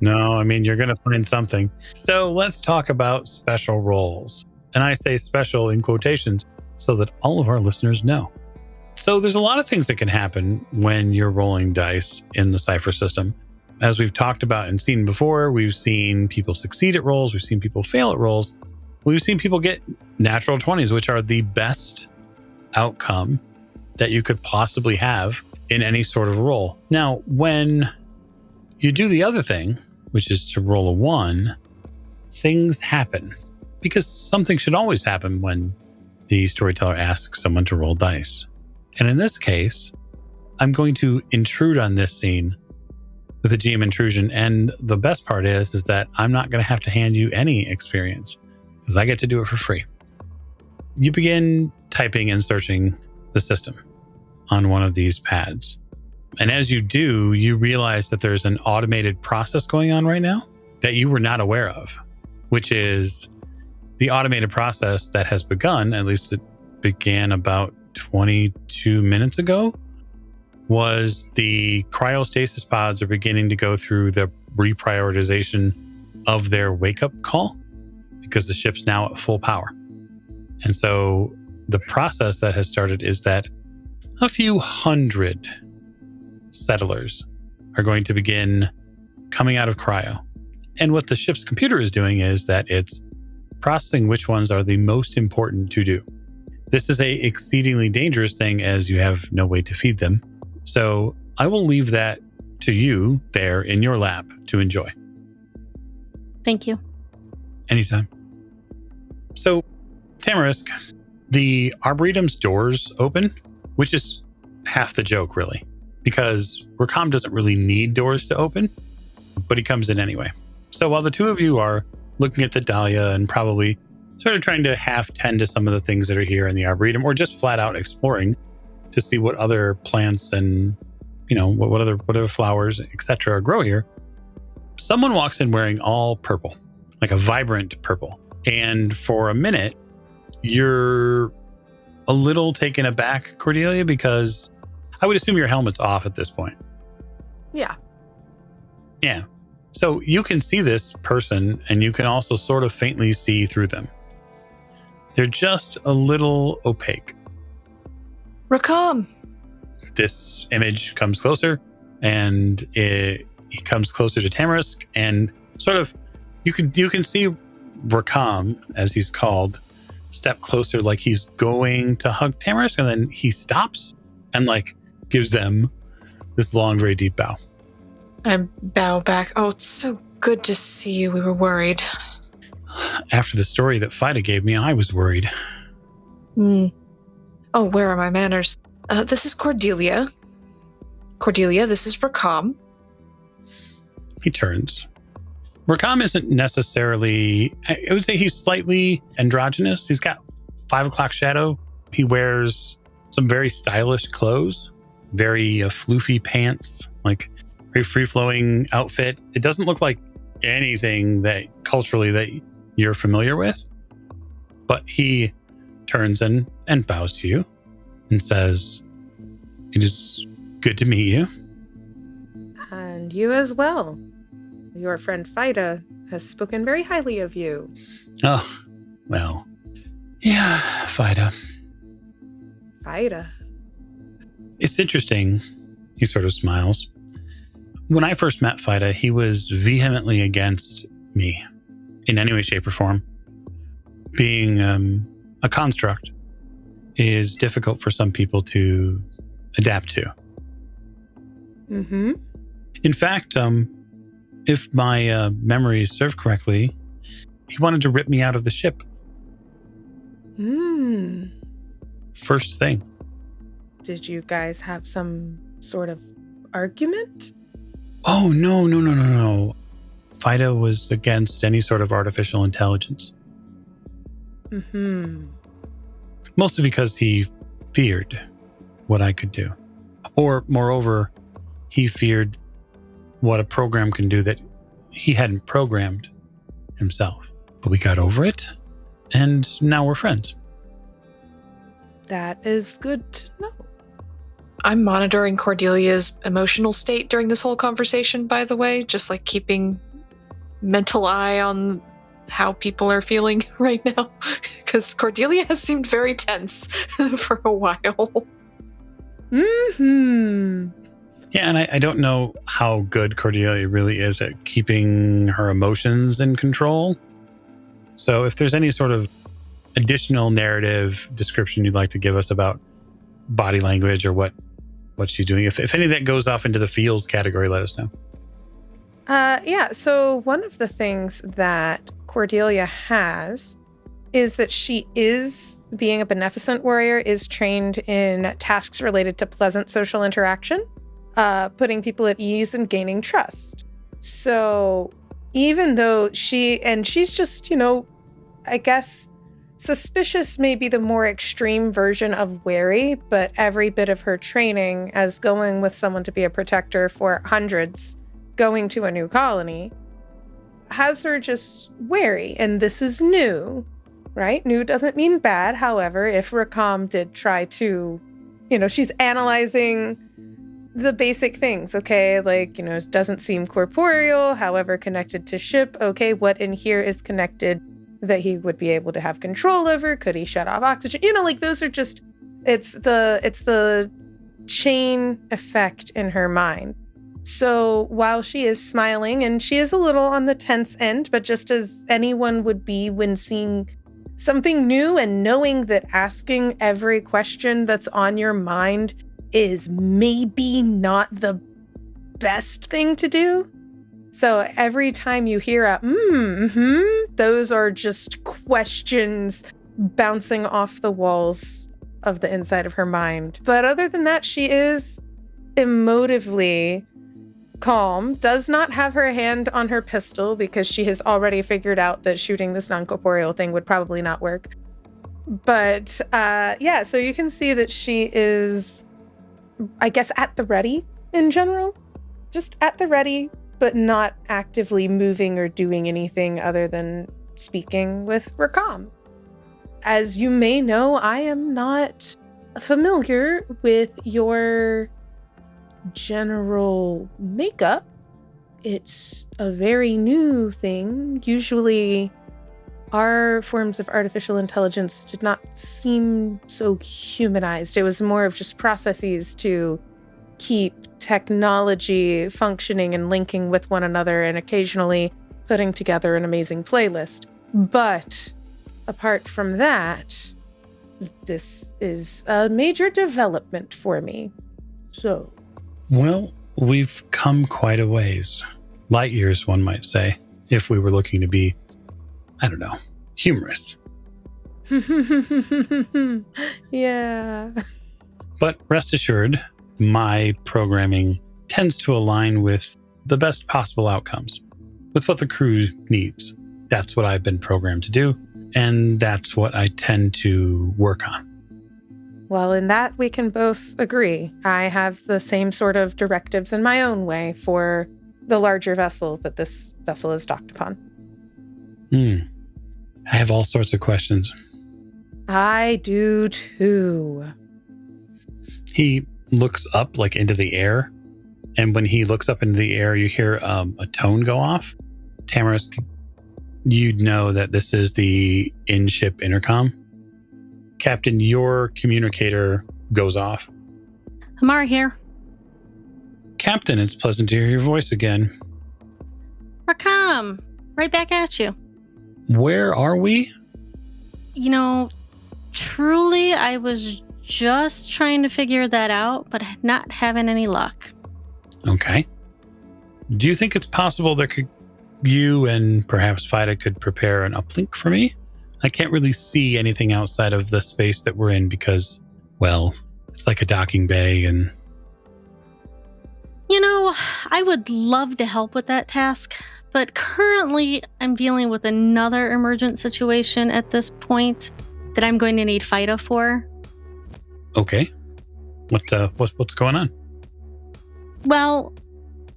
No, I mean, you're going to find something. So let's talk about special roles. And I say special in quotations so that all of our listeners know. So there's a lot of things that can happen when you're rolling dice in the Cypher system. As we've talked about and seen before, we've seen people succeed at rolls. We've seen people fail at rolls. We've seen people get natural 20s, which are the best outcome that you could possibly have in any sort of roll. Now, when you do the other thing, which is to roll a 1, things happen. Because something should always happen when the storyteller asks someone to roll dice. And in this case, I'm going to intrude on this scene with a GM intrusion. And the best part is that I'm not going to have to hand you any experience because I get to do it for free. You begin typing and searching the system on one of these pads. And as you do, you realize that there's an automated process going on right now that you were not aware of, which is the automated process that has begun, at least it began about 22 minutes ago, was the cryostasis pods are beginning to go through the reprioritization of their wake-up call because the ship's now at full power. And so the process that has started is that a few hundred settlers are going to begin coming out of cryo. And what the ship's computer is doing is that it's processing which ones are the most important to do. This is a exceedingly dangerous thing as you have no way to feed them. So I will leave that to you there in your lap to enjoy. Thank you. Anytime. So, Tamarisk, the Arboretum's doors open, which is half the joke, really, because Rakam doesn't really need doors to open, but he comes in anyway. So while the two of you are looking at the Dahlia and probably sort of trying to half tend to some of the things that are here in the Arboretum, or just flat out exploring to see what other plants and, you know, what other flowers, etc. grow here, someone walks in wearing all purple, like a vibrant purple. And for a minute, you're a little taken aback, Cordelia, because I would assume your helmet's off at this point. Yeah. Yeah. So you can see this person and you can also sort of faintly see through them. They're just a little opaque. Rakam! This image comes closer and he comes closer to Tamarisk and sort of you can see Rakam, as he's called, step closer like he's going to hug Tamarisk, and then he stops and like gives them this long, very deep bow. I bow back. Oh, it's so good to see you. We were worried. After the story that Fida gave me, I was worried. Oh, where are my manners? This is Cordelia. Cordelia, this is Rakam. He turns. Rakam isn't necessarily, I would say he's slightly androgynous. He's got 5 o'clock shadow. He wears some very stylish clothes, very floofy pants, like very free-flowing outfit. It doesn't look like anything that culturally that you're familiar with, but he turns and bows to you and says, "It is good to meet you." And you as well. Your friend Fida has spoken very highly of you. Oh, well, yeah, Fida. Fida. It's interesting. He sort of smiles. When I first met Fida, he was vehemently against me in any way, shape, or form. Being a construct is difficult for some people to adapt to. Mm-hmm. In fact, if my memories serve correctly, he wanted to rip me out of the ship. First thing. Did you guys have some sort of argument? Oh, no. FIDA was against any sort of artificial intelligence. Mm-hmm. Mostly because he feared what I could do. Or, moreover, he feared what a program can do that he hadn't programmed himself. But we got over it, and now we're friends. That is good to know. I'm monitoring Cordelia's emotional state during this whole conversation, by the way, just like keeping mental eye on how people are feeling right now, because Cordelia has seemed very tense for a while. Mm-hmm. Yeah, and I don't know how good Cordelia really is at keeping her emotions in control. So if there's any sort of additional narrative description you'd like to give us about body language or what she's doing, if any of that goes off into the feels category, let us know. Yeah, so one of the things that Cordelia has is that she is, being a beneficent warrior, is trained in tasks related to pleasant social interaction, putting people at ease and gaining trust. So even though she's just, I guess suspicious may be the more extreme version of wary, but every bit of her training as going with someone to be a protector for hundreds going to a new colony has her just wary, and this is new, right? New doesn't mean bad. However, if Rakam did try to, she's analyzing the basic things, okay? Like, it doesn't seem corporeal, however, connected to ship. Okay, what in here is connected that he would be able to have control over? Could he shut off oxygen? Those are just, it's the chain effect in her mind. So while she is smiling, and she is a little on the tense end, but just as anyone would be when seeing something new and knowing that asking every question that's on your mind is maybe not the best thing to do. So every time you hear a those are just questions bouncing off the walls of the inside of her mind. But other than that, she is emotively calm, does not have her hand on her pistol because she has already figured out that shooting this non-corporeal thing would probably not work. But so you can see that she is, I guess, at the ready in general. Just at the ready, but not actively moving or doing anything other than speaking with Rakam. As you may know, I am not familiar with your general makeup. It's a very new thing. Usually, our forms of artificial intelligence did not seem so humanized. It was more of just processes to keep technology functioning and linking with one another and occasionally putting together an amazing playlist. But apart from that, this is a major development for me. So. Well, we've come quite a ways. Light years, one might say, if we were looking to be, I don't know, humorous. Yeah. But rest assured, my programming tends to align with the best possible outcomes, with what the crew needs. That's what I've been programmed to do, and that's what I tend to work on. Well, in that we can both agree. I have the same sort of directives in my own way for the larger vessel that this vessel is docked upon. I have all sorts of questions. I do too. He looks up like into the air, and when he looks up into the air, you hear a tone go off. Tamarisk, you'd know that this is the in-ship intercom. Captain, your communicator goes off. Amara here. Captain, it's pleasant to hear your voice again. Rakam, right back at you. Where are we? Truly, I was just trying to figure that out, but not having any luck. Okay. Do you think it's possible you and perhaps Fida could prepare an uplink for me? I can't really see anything outside of the space that we're in because, well, it's like a docking bay and... I would love to help with that task, but currently I'm dealing with another emergent situation at this point that I'm going to need Fida for. Okay. What's going on? Well,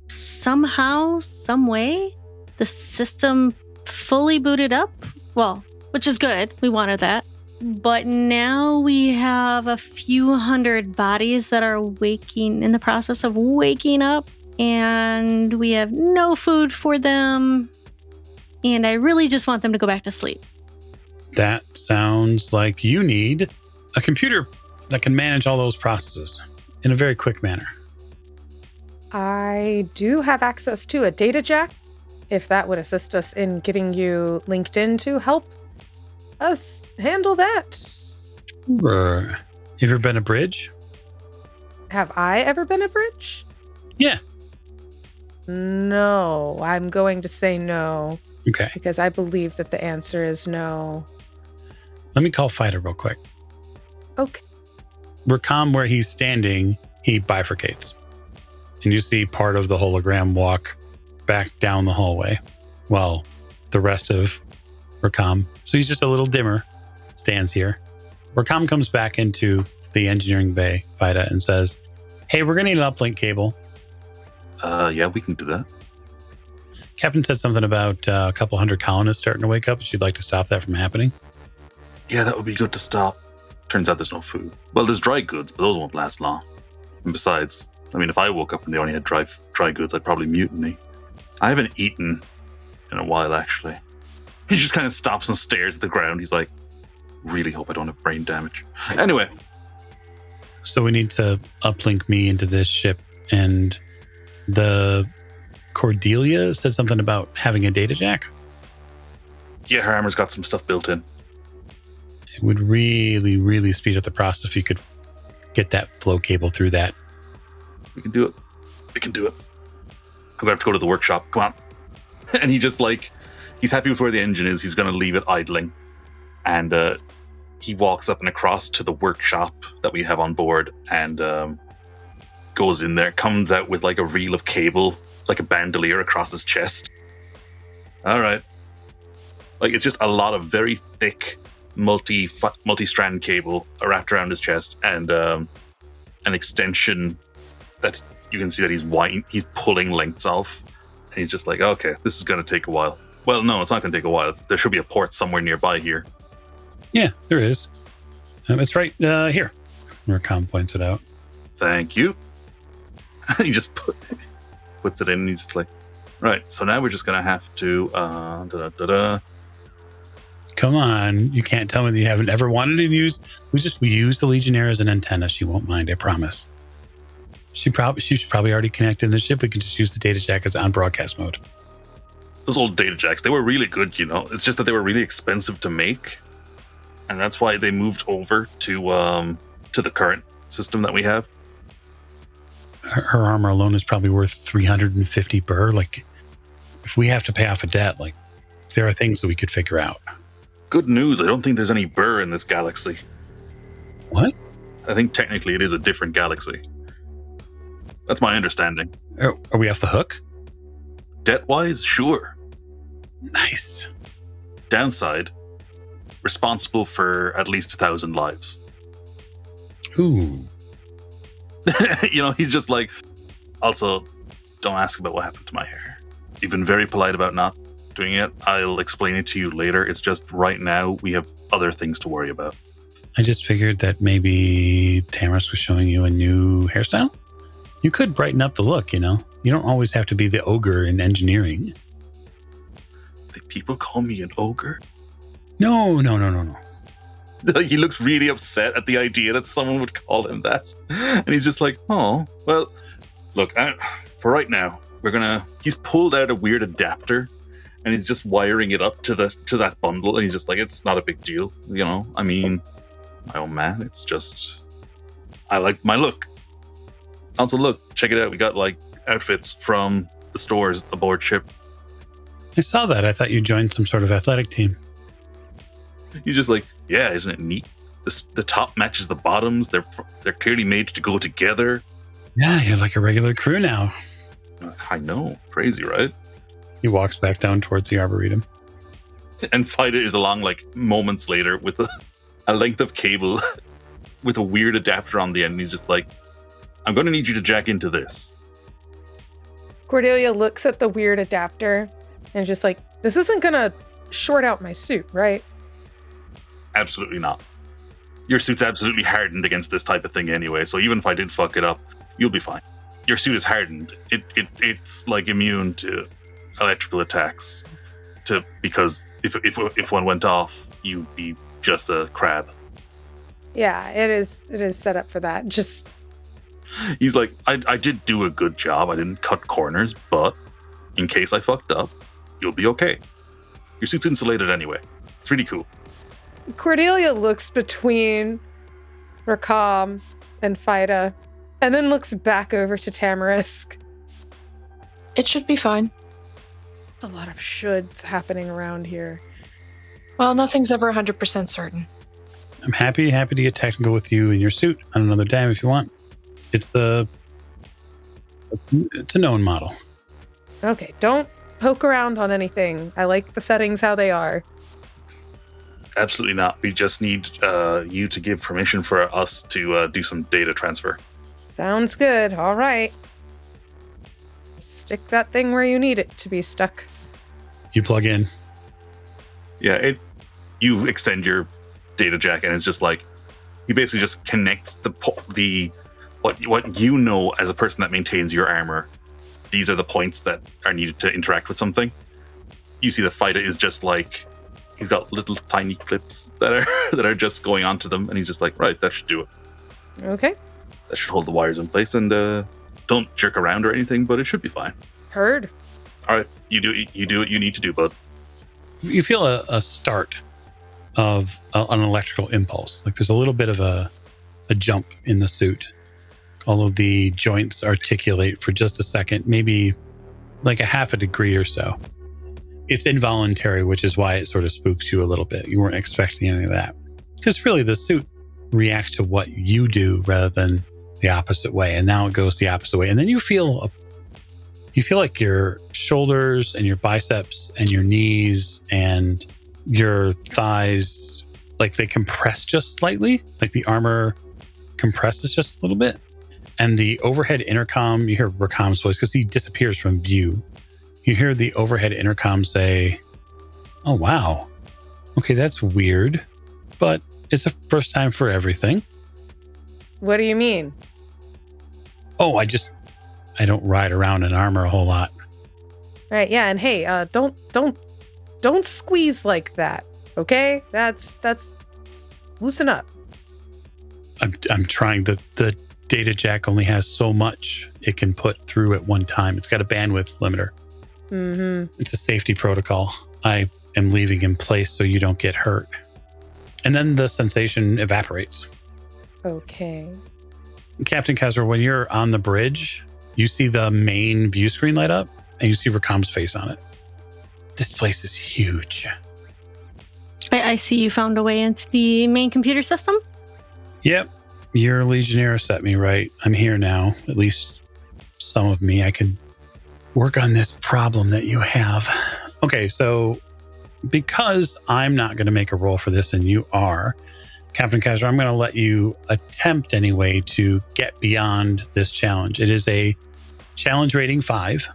somehow, some way, the system fully booted up. Well, which is good. We wanted that. But now we have a few hundred bodies that are in the process of waking up, and we have no food for them. And I really just want them to go back to sleep. That sounds like you need a computer that can manage all those processes in a very quick manner. I do have access to a data jack, if that would assist us in getting you linked in to help us handle that. Sure. Have you ever been a bridge? Have I ever been a bridge? Yeah. No, I'm going to say no. Okay. Because I believe that the answer is no. Let me call Fighter real quick. Okay. Rakam, where he's standing, he bifurcates. And you see part of the hologram walk back down the hallway while the rest of Rakam, so he's just a little dimmer, stands here. Rakam comes back into the engineering bay, Fida, and says, "Hey, we're going to need an uplink cable." Yeah, we can do that. Captain said something about a couple hundred colonists starting to wake up. She'd like to stop that from happening. Yeah, that would be good to stop. Turns out there's no food. Well, there's dry goods, but those won't last long. And besides, if I woke up and they only had dry goods, I'd probably mutiny. I haven't eaten in a while, actually. He just kind of stops and stares at the ground. He's like, really hope I don't have brain damage. Anyway. So we need to uplink me into this ship, and the Cordelia said something about having a data jack. Yeah, her armor's got some stuff built in. It would really, really speed up the process if you could get that flow cable through that. We can do it. I'm going to have to go to the workshop. Come on. And he just he's happy with where the engine is. He's going to leave it idling. And he walks up and across to the workshop that we have on board and goes in there, comes out with a reel of cable, like a bandolier across his chest. All right. It's just a lot of very thick multi-strand cable wrapped around his chest and an extension that you can see that he's pulling lengths off. And he's just like, okay, this is going to take a while. Well, no, it's not going to take a while. There should be a port somewhere nearby here. Yeah, there is. It's right here. Rakam points it out. Thank you. He just puts it in and he's just like, right, so now we're just going to have to... Come on, you can't tell me that you haven't ever wanted to use... We use the Legionnaire as an antenna. She won't mind, I promise. She's probably already connected in the ship. We can just use the data jack as on broadcast mode. Those old data jacks, they were really good, It's just that they were really expensive to make. And that's why they moved over to the current system that we have. Her armor alone is probably worth 350 burr. If we have to pay off a debt, there are things that we could figure out. Good news, I don't think there's any burr in this galaxy. What? I think technically it is a different galaxy. That's my understanding. Are we off the hook? Debt-wise, sure. Nice. Downside, responsible for at least 1,000 lives. Ooh. He's just like, also, don't ask about what happened to my hair. You've been very polite about not doing it. I'll explain it to you later. It's just right now we have other things to worry about. I just figured that maybe Tamras was showing you a new hairstyle. You could brighten up the look, You don't always have to be the ogre in engineering. People call me an ogre? No. He looks really upset at the idea that someone would call him that. And he's just like, oh, well, look, for right now, he's pulled out a weird adapter and he's just wiring it up to that bundle, and he's just like, it's not a big deal, you know. I mean, my own man, it's just I like my look. Also, look, check it out. We got like outfits from the stores aboard ship. I saw that. I thought you joined some sort of athletic team. He's just like, yeah, isn't it neat? The top matches the bottoms. They're clearly made to go together. Yeah, you're like a regular crew now. I know, crazy, right? He walks back down towards the Arboretum. And Fida is along like moments later with a length of cable with a weird adapter on the end. And he's just like, I'm going to need you to jack into this. Cordelia looks at the weird adapter and is just like, this isn't going to short out my suit, right? Absolutely not. Your suit's absolutely hardened against this type of thing anyway, so even if I did fuck it up, you'll be fine. Your suit is hardened. It's like immune to electrical attacks. Because if one went off, you'd be just a crab. Yeah, it is set up for that. Just he's like, I did do a good job. I didn't cut corners, but in case I fucked up, you'll be okay. Your suit's insulated anyway. It's really cool. Cordelia looks between Rakam and Fida, and then looks back over to Tamarisk. It should be fine. A lot of shoulds happening around here. Well, nothing's ever 100% certain. I'm happy to get technical with you in your suit on another time if you want. It's a known model. Okay, don't poke around on anything. I like the settings how they are. Absolutely not. We just need you to give permission for us to do some data transfer. Sounds good. All right. Stick that thing where you need it to be stuck. You plug in. Yeah, you extend your data jack, and it's just like he basically just connects what you know as a person that maintains your armor. These are the points that are needed to interact with something. You see the Fida is just like, he's got little tiny clips that are just going onto them, and he's just like, right, that should do it. Okay. That should hold the wires in place, and don't jerk around or anything, but it should be fine. Heard. All right, you do what you need to do, bud. You feel a start of an electrical impulse. Like there's a little bit of a jump in the suit. All of the joints articulate for just a second, maybe like a half a degree or so. It's involuntary, which is why it sort of spooks you a little bit. You weren't expecting any of that. Because really the suit reacts to what you do rather than the opposite way. And now it goes the opposite way. And then you feel like your shoulders and your biceps and your knees and your thighs, like they compress just slightly, like the armor compresses just a little bit. And the overhead intercom, you hear Rakam's voice because he disappears from view. You hear the overhead intercom say, oh, wow. Okay, that's weird, but it's a first time for everything. What do you mean? Oh, I don't ride around in armor a whole lot. Right, yeah, and hey, don't squeeze like that, okay? That's loosen up. I'm trying. The data jack only has so much it can put through at one time. It's got a bandwidth limiter. Mm-hmm. It's a safety protocol. I am leaving in place so you don't get hurt. And then the sensation evaporates. Okay. Captain Kazra, when you're on the bridge, you see the main view screen light up and you see Rakam's face on it. This place is huge. I see you found a way into the main computer system. Yep. Your Legionnaire set me right. I'm here now. At least some of me. I can work on this problem that you have. Okay, so because I'm not going to make a roll for this and you are, Captain Kazra, I'm going to let you attempt anyway to get beyond this challenge. It is a challenge rating 5.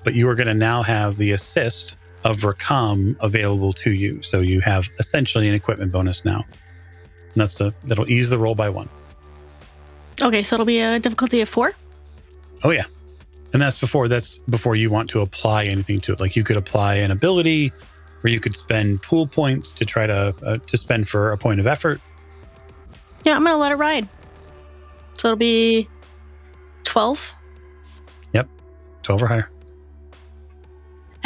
But you are going to now have the assist of Rakam available to you. So you have essentially an equipment bonus now. And that'll ease the roll by 1. Okay, so it'll be a difficulty of 4? Oh, yeah. And that's before you want to apply anything to it. Like you could apply an ability, or you could spend pool points to try to spend for a point of effort. Yeah, I'm going to let it ride. So it'll be 12. Yep, 12 or higher.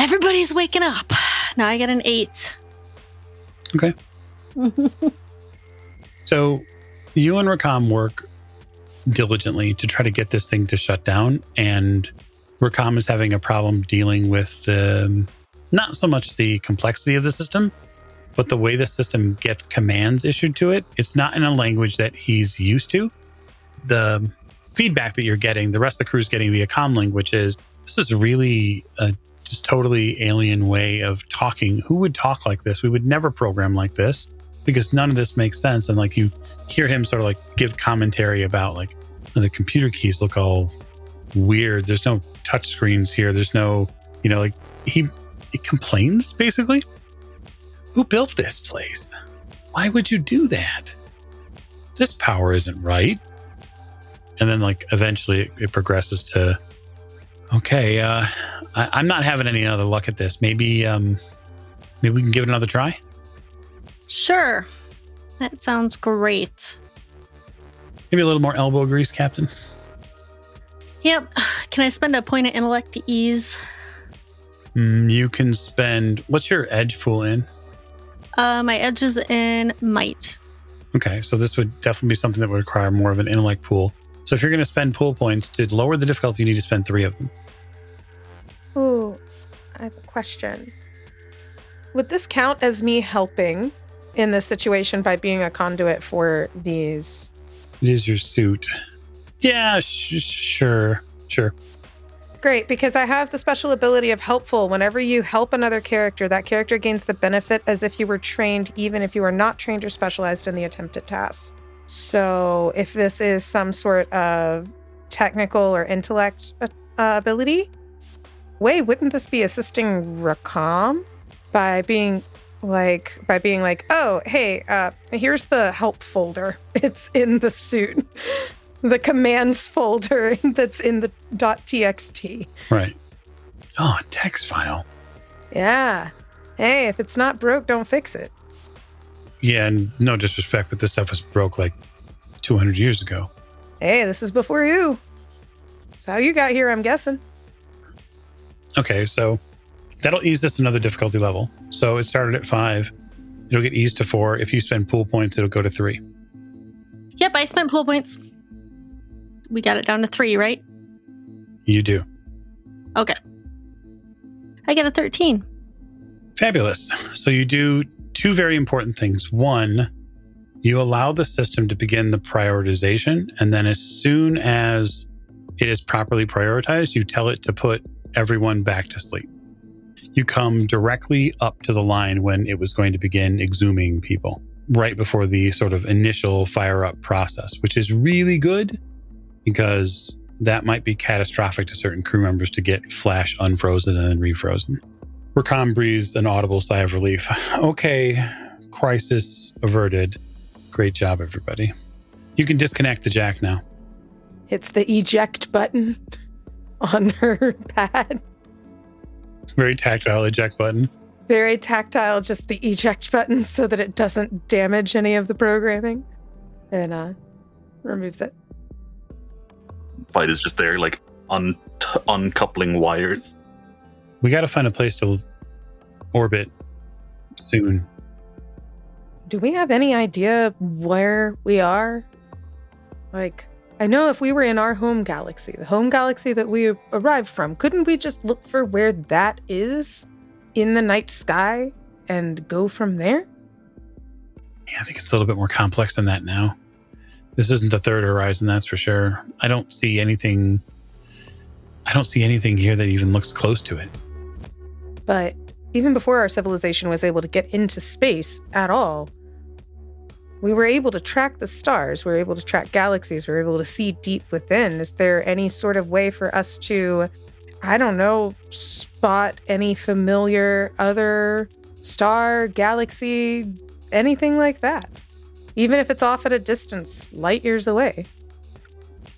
Everybody's waking up. Now I get an 8. Okay. So you and Rakam work diligently to try to get this thing to shut down, and Rakam is having a problem dealing with not so much the complexity of the system, but the way the system gets commands issued to it. It's not in a language that he's used to. The feedback that you're getting, the rest of the crew's getting via comlink, which is, this is really a just totally alien way of talking. Who would talk like this? We would never program like this, because none of this makes sense. And like, you hear him sort of like give commentary about like, the computer keys look all weird. There's no touch screens here. There's no, like he complains basically. Who built this place? Why would you do that? This power isn't right. And then like eventually it progresses to, okay, I'm not having any other luck at this. Maybe we can give it another try. Sure. That sounds great. Maybe a little more elbow grease, Captain. Yep. Can I spend a point of intellect to ease? You can spend, what's your edge pool in? My edge is in might. Okay, so this would definitely be something that would require more of an intellect pool. So if you're going to spend pool points to lower the difficulty, you need to spend 3 of them. Ooh, I have a question. Would this count as me helping in this situation by being a conduit for these? It is your suit. Yeah, sure. Great, because I have the special ability of helpful. Whenever you help another character, that character gains the benefit as if you were trained, even if you are not trained or specialized in the attempted task. So if this is some sort of technical or intellect ability, wouldn't this be assisting Rakam by being like, oh, hey, here's the help folder. It's in the suit. The commands folder that's in the .txt. Right. Oh, a text file. Yeah. Hey, if it's not broke, don't fix it. Yeah, and no disrespect, but this stuff was broke like 200 years ago. Hey, this is before you. That's how you got here, I'm guessing. Okay, so that'll ease this another difficulty level. So it started at 5. It'll get eased to 4. If you spend pool points, it'll go to 3. Yep, I spent pool points. We got it down to 3, right? You do. Okay. I get a 13. Fabulous. So you do 2 very important things. One, you allow the system to begin the prioritization, and then as soon as it is properly prioritized, you tell it to put everyone back to sleep. You come directly up to the line when it was going to begin exhuming people, right before the sort of initial fire up process, which is really good because that might be catastrophic to certain crew members to get flash unfrozen and then refrozen. Rakam breathes an audible sigh of relief. Okay, crisis averted. Great job, everybody. You can disconnect the jack now. Hits the eject button on her pad. Very tactile eject button. Very tactile, just the eject button so that it doesn't damage any of the programming. And removes it. Fight is just there, like uncoupling wires. We got to find a place to orbit soon. Do we have any idea where we are? Like, I know if we were in our home galaxy, the home galaxy that we arrived from, couldn't we just look for where that is in the night sky and go from there? Yeah, I think it's a little bit more complex than that now. This isn't the third horizon, that's for sure. I don't see anything here that even looks close to it. But even before our civilization was able to get into space at all, we were able to track the stars, we were able to track galaxies, we were able to see deep within. Is there any sort of way for us to, I don't know, spot any familiar other star, galaxy, anything like that? Even if it's off at a distance, light years away.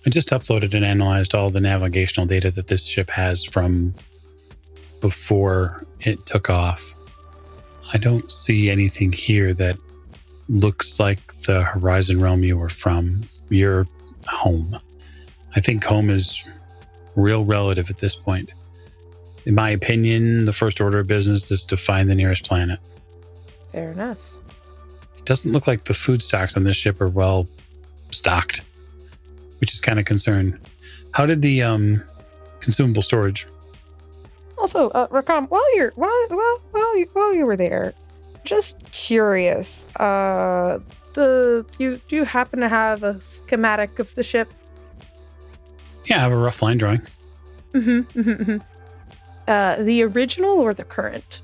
I just uploaded and analyzed all the navigational data that this ship has from before it took off. I don't see anything here that looks like the horizon realm you were from. Your home. I think home is real relative at this point. In my opinion, the first order of business is to find the nearest planet. Fair enough. It doesn't look like the food stocks on this ship are well stocked, which is kind of concerned. How did the consumable storage? Also, Rakam, while you were there, just curious, do you happen to have a schematic of the ship? Yeah, I have a rough line drawing. The original or the current?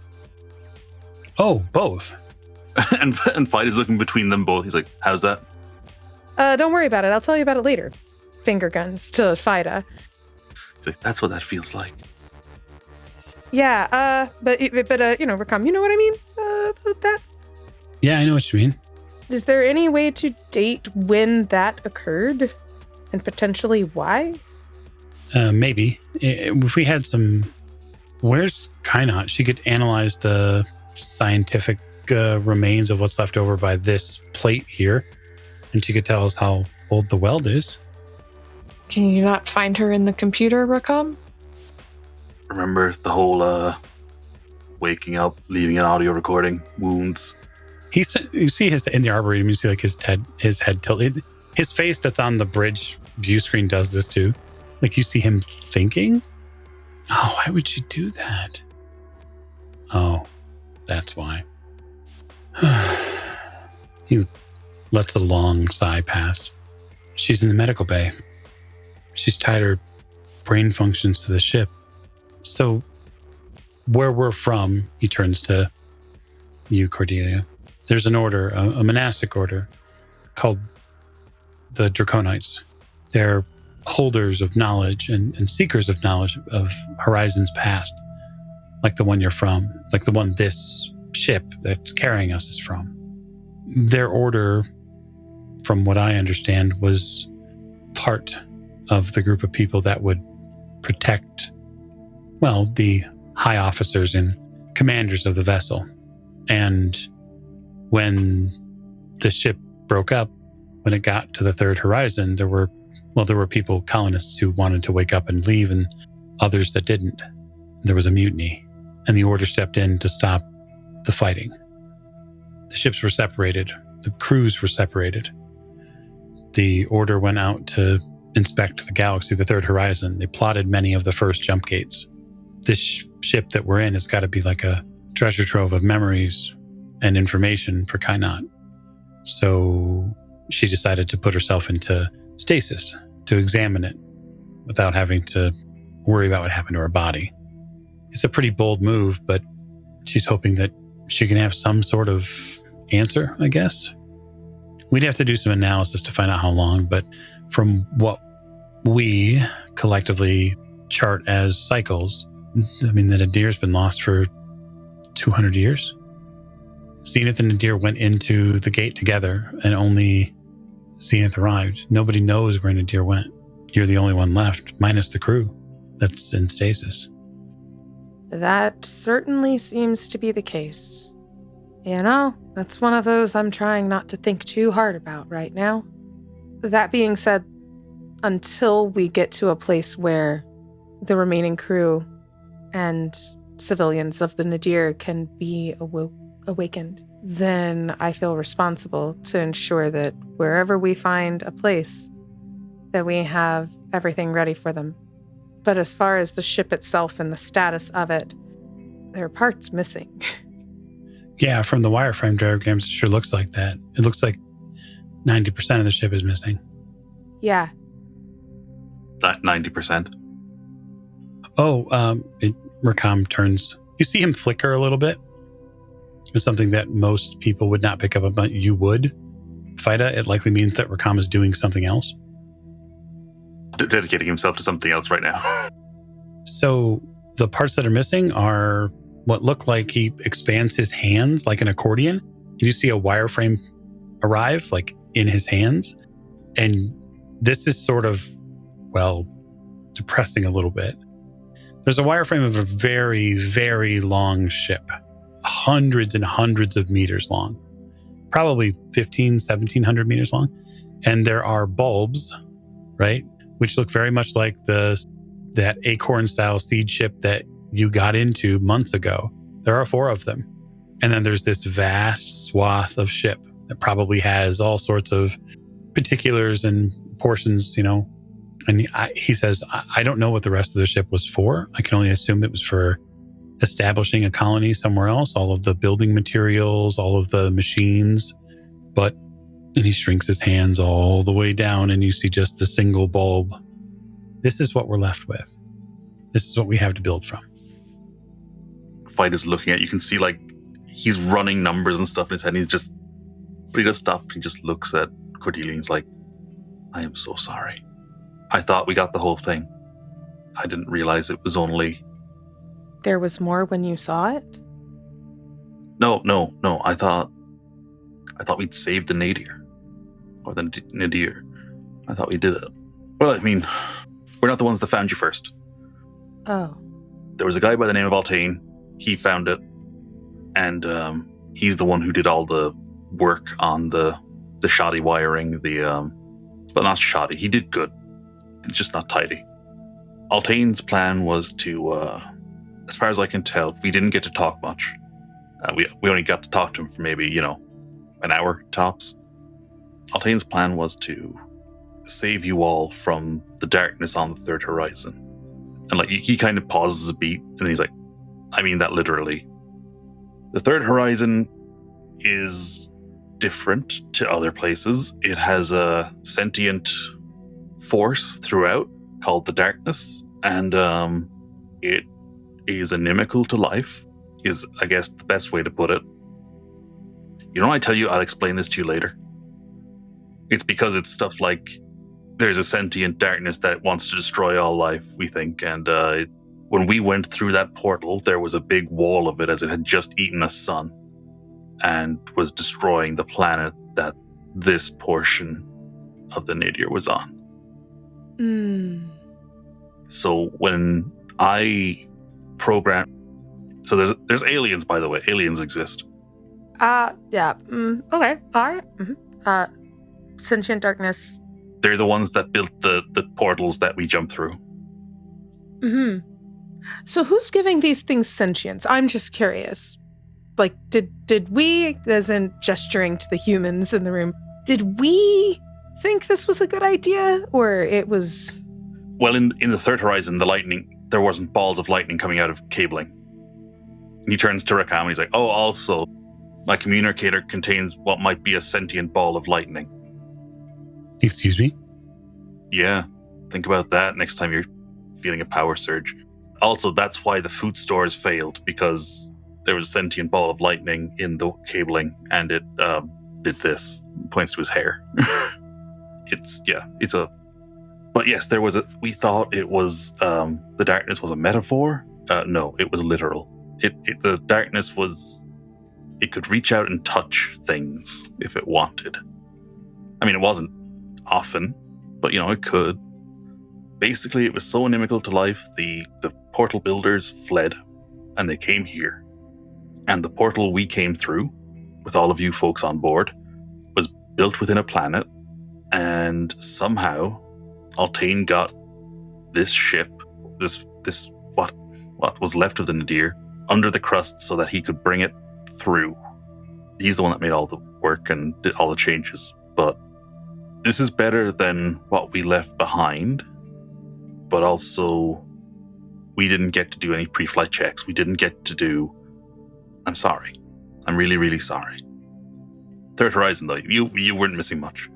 Oh, both. and Fight is looking between them both. He's like, how's that? Don't worry about it. I'll tell you about it later. Finger guns to Fida. He's like, that's what that feels like. Yeah, but Rakam, you know what I mean? That. Yeah, I know what you mean. Is there any way to date when that occurred, and potentially why? Maybe. If we had some... Where's Kainat? She could analyze the scientific remains of what's left over by this plate here, and she could tell us how old the weld is. Can you not find her in the computer, Rakam? Remember the whole waking up, leaving an audio recording, wounds. You see his in the arboretum. You see like his head tilted. His face that's on the bridge view screen does this too. Like you see him thinking. Oh, why would you do that? Oh, that's why. He lets a long sigh pass. She's in the medical bay. She's tied her brain functions to the ship. So, where we're from, he turns to you, Cordelia. There's an order, a monastic order, called the Draconites. They're holders of knowledge and seekers of knowledge of horizons past, like the one you're from, like the one this ship that's carrying us is from. Their order, from what I understand, was part of the group of people that would protect, well, the high officers and commanders of the vessel. And when the ship broke up, when it got to the third horizon, there were people, colonists, who wanted to wake up and leave, and others that didn't. There was a mutiny, and the order stepped in to stop the fighting. The ships were separated. The crews were separated. The order went out to inspect the galaxy, the third horizon. They plotted many of the first jump gates. This ship that we're in has got to be like a treasure trove of memories and information for Kainat. So she decided to put herself into stasis to examine it without having to worry about what happened to her body. It's a pretty bold move, but she's hoping that she can have some sort of answer, I guess. We'd have to do some analysis to find out how long, but from what we collectively chart as cycles, I mean, the Nadir's been lost for 200 years. Zenith and Nadir went into the gate together, and only Zenith arrived. Nobody knows where Nadir went. You're the only one left, minus the crew that's in stasis. That certainly seems to be the case. You know, that's one of those I'm trying not to think too hard about right now. That being said, until we get to a place where the remaining crew and civilians of the Nadir can be awakened, then I feel responsible to ensure that wherever we find a place, that we have everything ready for them. But as far as the ship itself and the status of it, there are parts missing. Yeah, from the wireframe diagrams, it sure looks like that. It looks like 90% of the ship is missing. Yeah. That 90%. Oh, Rakam turns. You see him flicker a little bit. It's something that most people would not pick up on, but you would. Fida, it likely means that Rakam is doing something else. Dedicating himself to something else right now. So the parts that are missing are what look like he expands his hands like an accordion. You see a wireframe arrive like in his hands. And this is sort of, well, depressing a little bit. There's a wireframe of a very, very long ship, hundreds and hundreds of meters long, probably 1,700 meters long. And there are bulbs, right, which look very much like that acorn-style seed ship that you got into months ago, there are 4 of them. And then there's this vast swath of ship that probably has all sorts of particulars and portions, And he says, I don't know what the rest of the ship was for. I can only assume it was for establishing a colony somewhere else, all of the building materials, all of the machines. And he shrinks his hands all the way down, and you see just the single bulb. This is what we're left with. This is what we have to build from. Fight is looking at you. You can see he's running numbers and stuff in his head. And but he just stops. He just looks at Cordelia and he's like, I am so sorry. I thought we got the whole thing. I didn't realize it was only... There was more when you saw it? No. I thought we'd saved the nadir. Or the nadir. I thought we did it. Well, I mean, we're not the ones that found you first. Oh. There was a guy by the name of Altain. He found it. And he's the one who did all the work on the shoddy wiring. Well, not shoddy. He did good. It's just not tidy. Altain's plan was to, as far as I can tell, we didn't get to talk much. We only got to talk to him for maybe, an hour tops. Altain's plan was to save you all from the darkness on the third horizon. And he kind of pauses a beat, and then he's like, I mean that literally. The third horizon is different to other places. It has a sentient force throughout called the darkness, and it is inimical to life, is, I guess, the best way to put it. I tell you, I'll explain this to you later. It's because it's stuff like there's a sentient darkness that wants to destroy all life, we think, and when we went through that portal, there was a big wall of it as it had just eaten a sun and was destroying the planet that this portion of the nadir was on. So when I program... So there's aliens, by the way. Aliens exist. Yeah. Okay. All right. Mm-hmm. Sentient darkness. They're the ones that built the portals that we jump through. Mm-hmm. So who's giving these things sentience? I'm just curious. Did we, as in gesturing to the humans in the room, did we think this was a good idea? Or it was... Well, in the third horizon, the lightning, there wasn't balls of lightning coming out of cabling. And he turns to Rakam and he's like, oh, also, my communicator contains what might be a sentient ball of lightning. Excuse me? Yeah, think about that next time you're feeling a power surge. Also, that's why the food stores failed, because there was a sentient ball of lightning in the cabling, and it did this. Points to his hair. But yes, we thought it was, the darkness was a metaphor. No, it was literal. The darkness was, it could reach out and touch things if it wanted. I mean, it wasn't often, but it could. Basically, it was so inimical to life, the portal builders fled, and they came here. And the portal we came through, with all of you folks on board, was built within a planet, and somehow Altain got this ship, this what was left of the nadir, under the crust so that he could bring it through. He's the one that made all the work and did all the changes, but this is better than what we left behind, but also we didn't get to do any pre-flight checks. We didn't get to do... I'm sorry. I'm really, really sorry. Third Horizon, though, you weren't missing much.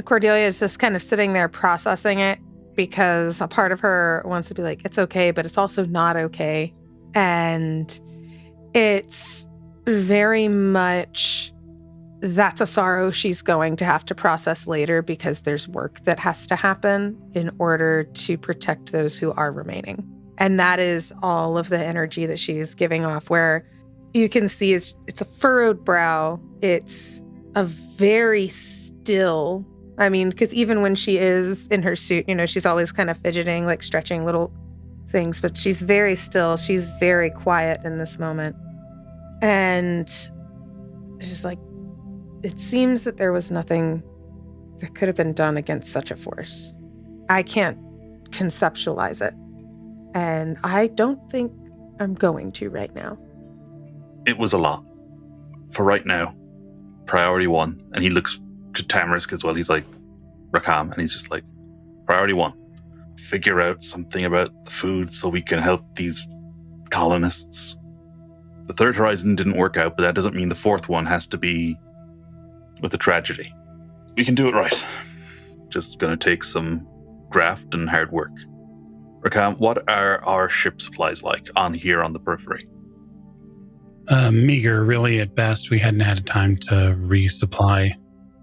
Cordelia is just kind of sitting there processing it, because a part of her wants to be like, it's okay, but it's also not okay. And it's very much... that's a sorrow she's going to have to process later, because there's work that has to happen in order to protect those who are remaining. And that is all of the energy that she's giving off, where you can see it's a furrowed brow. It's a very still, because even when she is in her suit, she's always kind of fidgeting, like stretching little things, but she's very still. She's very quiet in this moment. And she's like, it seems that there was nothing that could have been done against such a force. I can't conceptualize it. And I don't think I'm going to right now. It was a lot. For right now, priority 1. And he looks to Tamarisk as well. He's like, Rakam, and he's just like, priority 1. Figure out something about the food so we can help these colonists. The third horizon didn't work out, but that doesn't mean the fourth one has to be with a tragedy. We can do it right. Just gonna take some graft and hard work. Rakam, what are our ship supplies like on here on the Periphery? Meager, really, at best. We hadn't had time to resupply.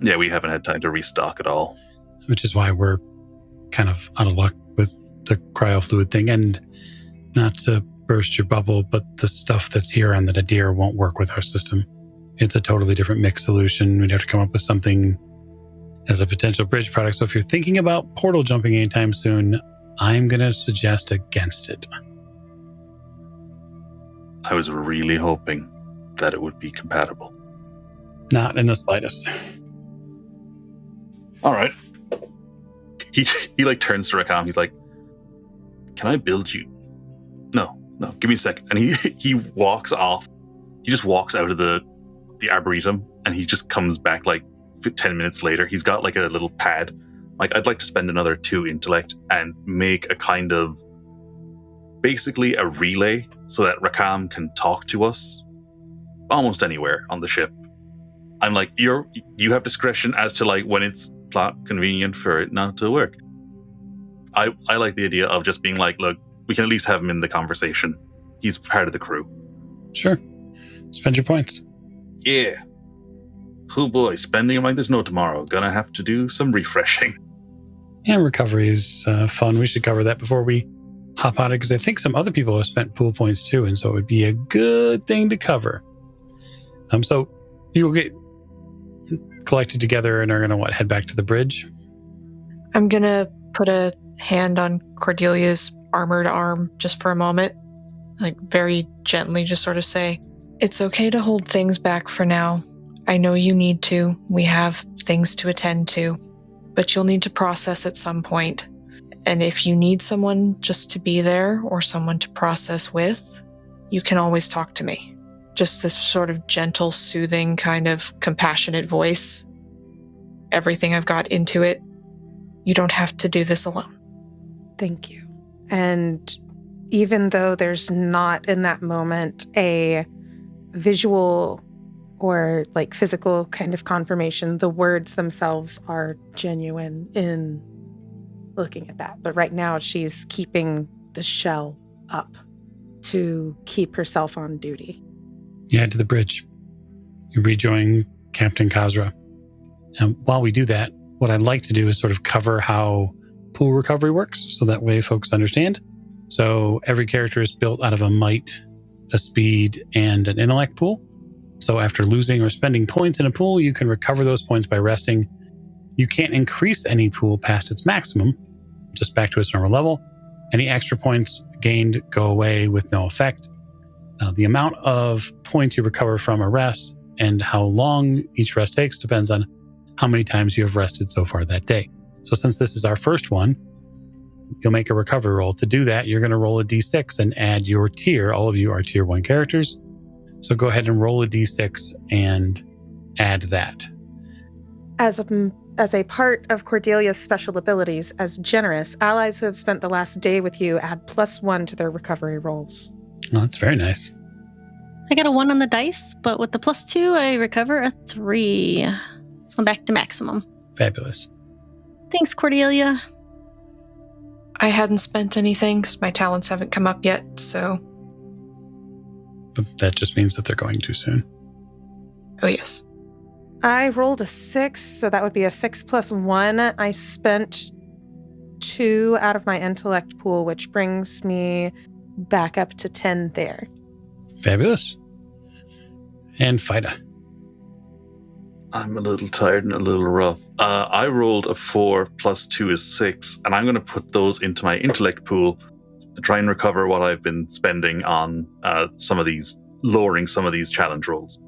Yeah, we haven't had time to restock at all. Which is why we're kind of out of luck with the cryofluid thing. And not to burst your bubble, but the stuff that's here on the Nadir won't work with our system. It's a totally different mixed solution. We'd have to come up with something as a potential bridge product. So if you're thinking about portal jumping anytime soon, I'm going to suggest against it. I was really hoping that it would be compatible. Not in the slightest. All right. He like turns to Rakam. He's like, "Can I build you?" No, give me a second. And he walks off. He just walks out of the arboretum, and he just comes back like 10 minutes later. He's got like a little pad. Like, I'd like to spend another 2 intellect and make a kind of basically a relay so that Rakam can talk to us almost anywhere on the ship. I'm like, you have discretion as to like when it's plot convenient for it not to work. I like the idea of just being like, look, we can at least have him in the conversation. He's part of the crew. Sure. Spend your points. Yeah. Oh boy, spending them like there's no tomorrow. Gonna have to do some refreshing. Yeah, recovery is fun. We should cover that before we hop on it, because I think some other people have spent pool points too, and so it would be a good thing to cover. So you'll get collected together and are going to head back to the bridge? I'm going to put a hand on Cordelia's armored arm just for a moment, like very gently just sort of say, it's okay to hold things back for now. I know you need to. We have things to attend to, but you'll need to process at some point. And if you need someone just to be there or someone to process with, you can always talk to me. Just this sort of gentle, soothing, kind of compassionate voice. Everything I've got into it. You don't have to do this alone. Thank you. And even though there's not in that moment a visual or like physical kind of confirmation, the words themselves are genuine in looking at that. But right now she's keeping the shell up to keep herself on duty. You head to the bridge. You rejoin Captain Kazra. And while we do that, what I'd like to do is sort of cover how pool recovery works, so that way folks understand. So every character is built out of a might, a speed, and an intellect pool. So after losing or spending points in a pool, you can recover those points by resting. You can't increase any pool past its maximum, just back to its normal level. Any extra points gained go away with no effect. The amount of points you recover from a rest and how long each rest takes depends on how many times you have rested so far that day. So since this is our first one, you'll make a recovery roll. To do that, you're going to roll a d6 and add your tier. All of you are tier 1 characters. So go ahead and roll a d6 and add that. As a part of Cordelia's special abilities, as generous, allies who have spent the last day with you add +1 to their recovery rolls. Oh, that's very nice. I got a 1 on the dice, but with the +2, I recover a 3. So I'm back to maximum. Fabulous. Thanks, Cordelia. I hadn't spent anything because my talents haven't come up yet, so... But that just means that they're going too soon. Oh, yes. I rolled a 6, so that would be a 6 + 1. I spent 2 out of my intellect pool, which brings me back up to 10 there. Fabulous. And Fida. I'm a little tired and a little rough. I rolled a 4 + 2 is 6, and I'm going to put those into my intellect pool to try and recover what I've been spending on lowering some of these challenge rolls.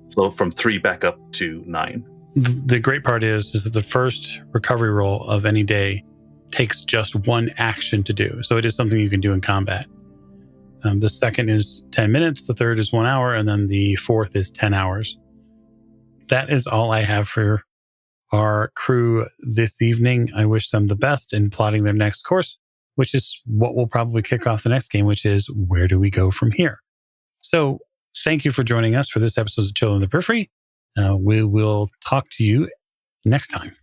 So from 3 back up to 9. The great part is that the first recovery roll of any day takes just one action to do. So it is something you can do in combat. The second is 10 minutes, the third is 1 hour, and then the fourth is 10 hours. That is all I have for our crew this evening. I wish them the best in plotting their next course, which is what will probably kick off the next game, which is where do we go from here? So thank you for joining us for this episode of Chill in the Periphery. We will talk to you next time.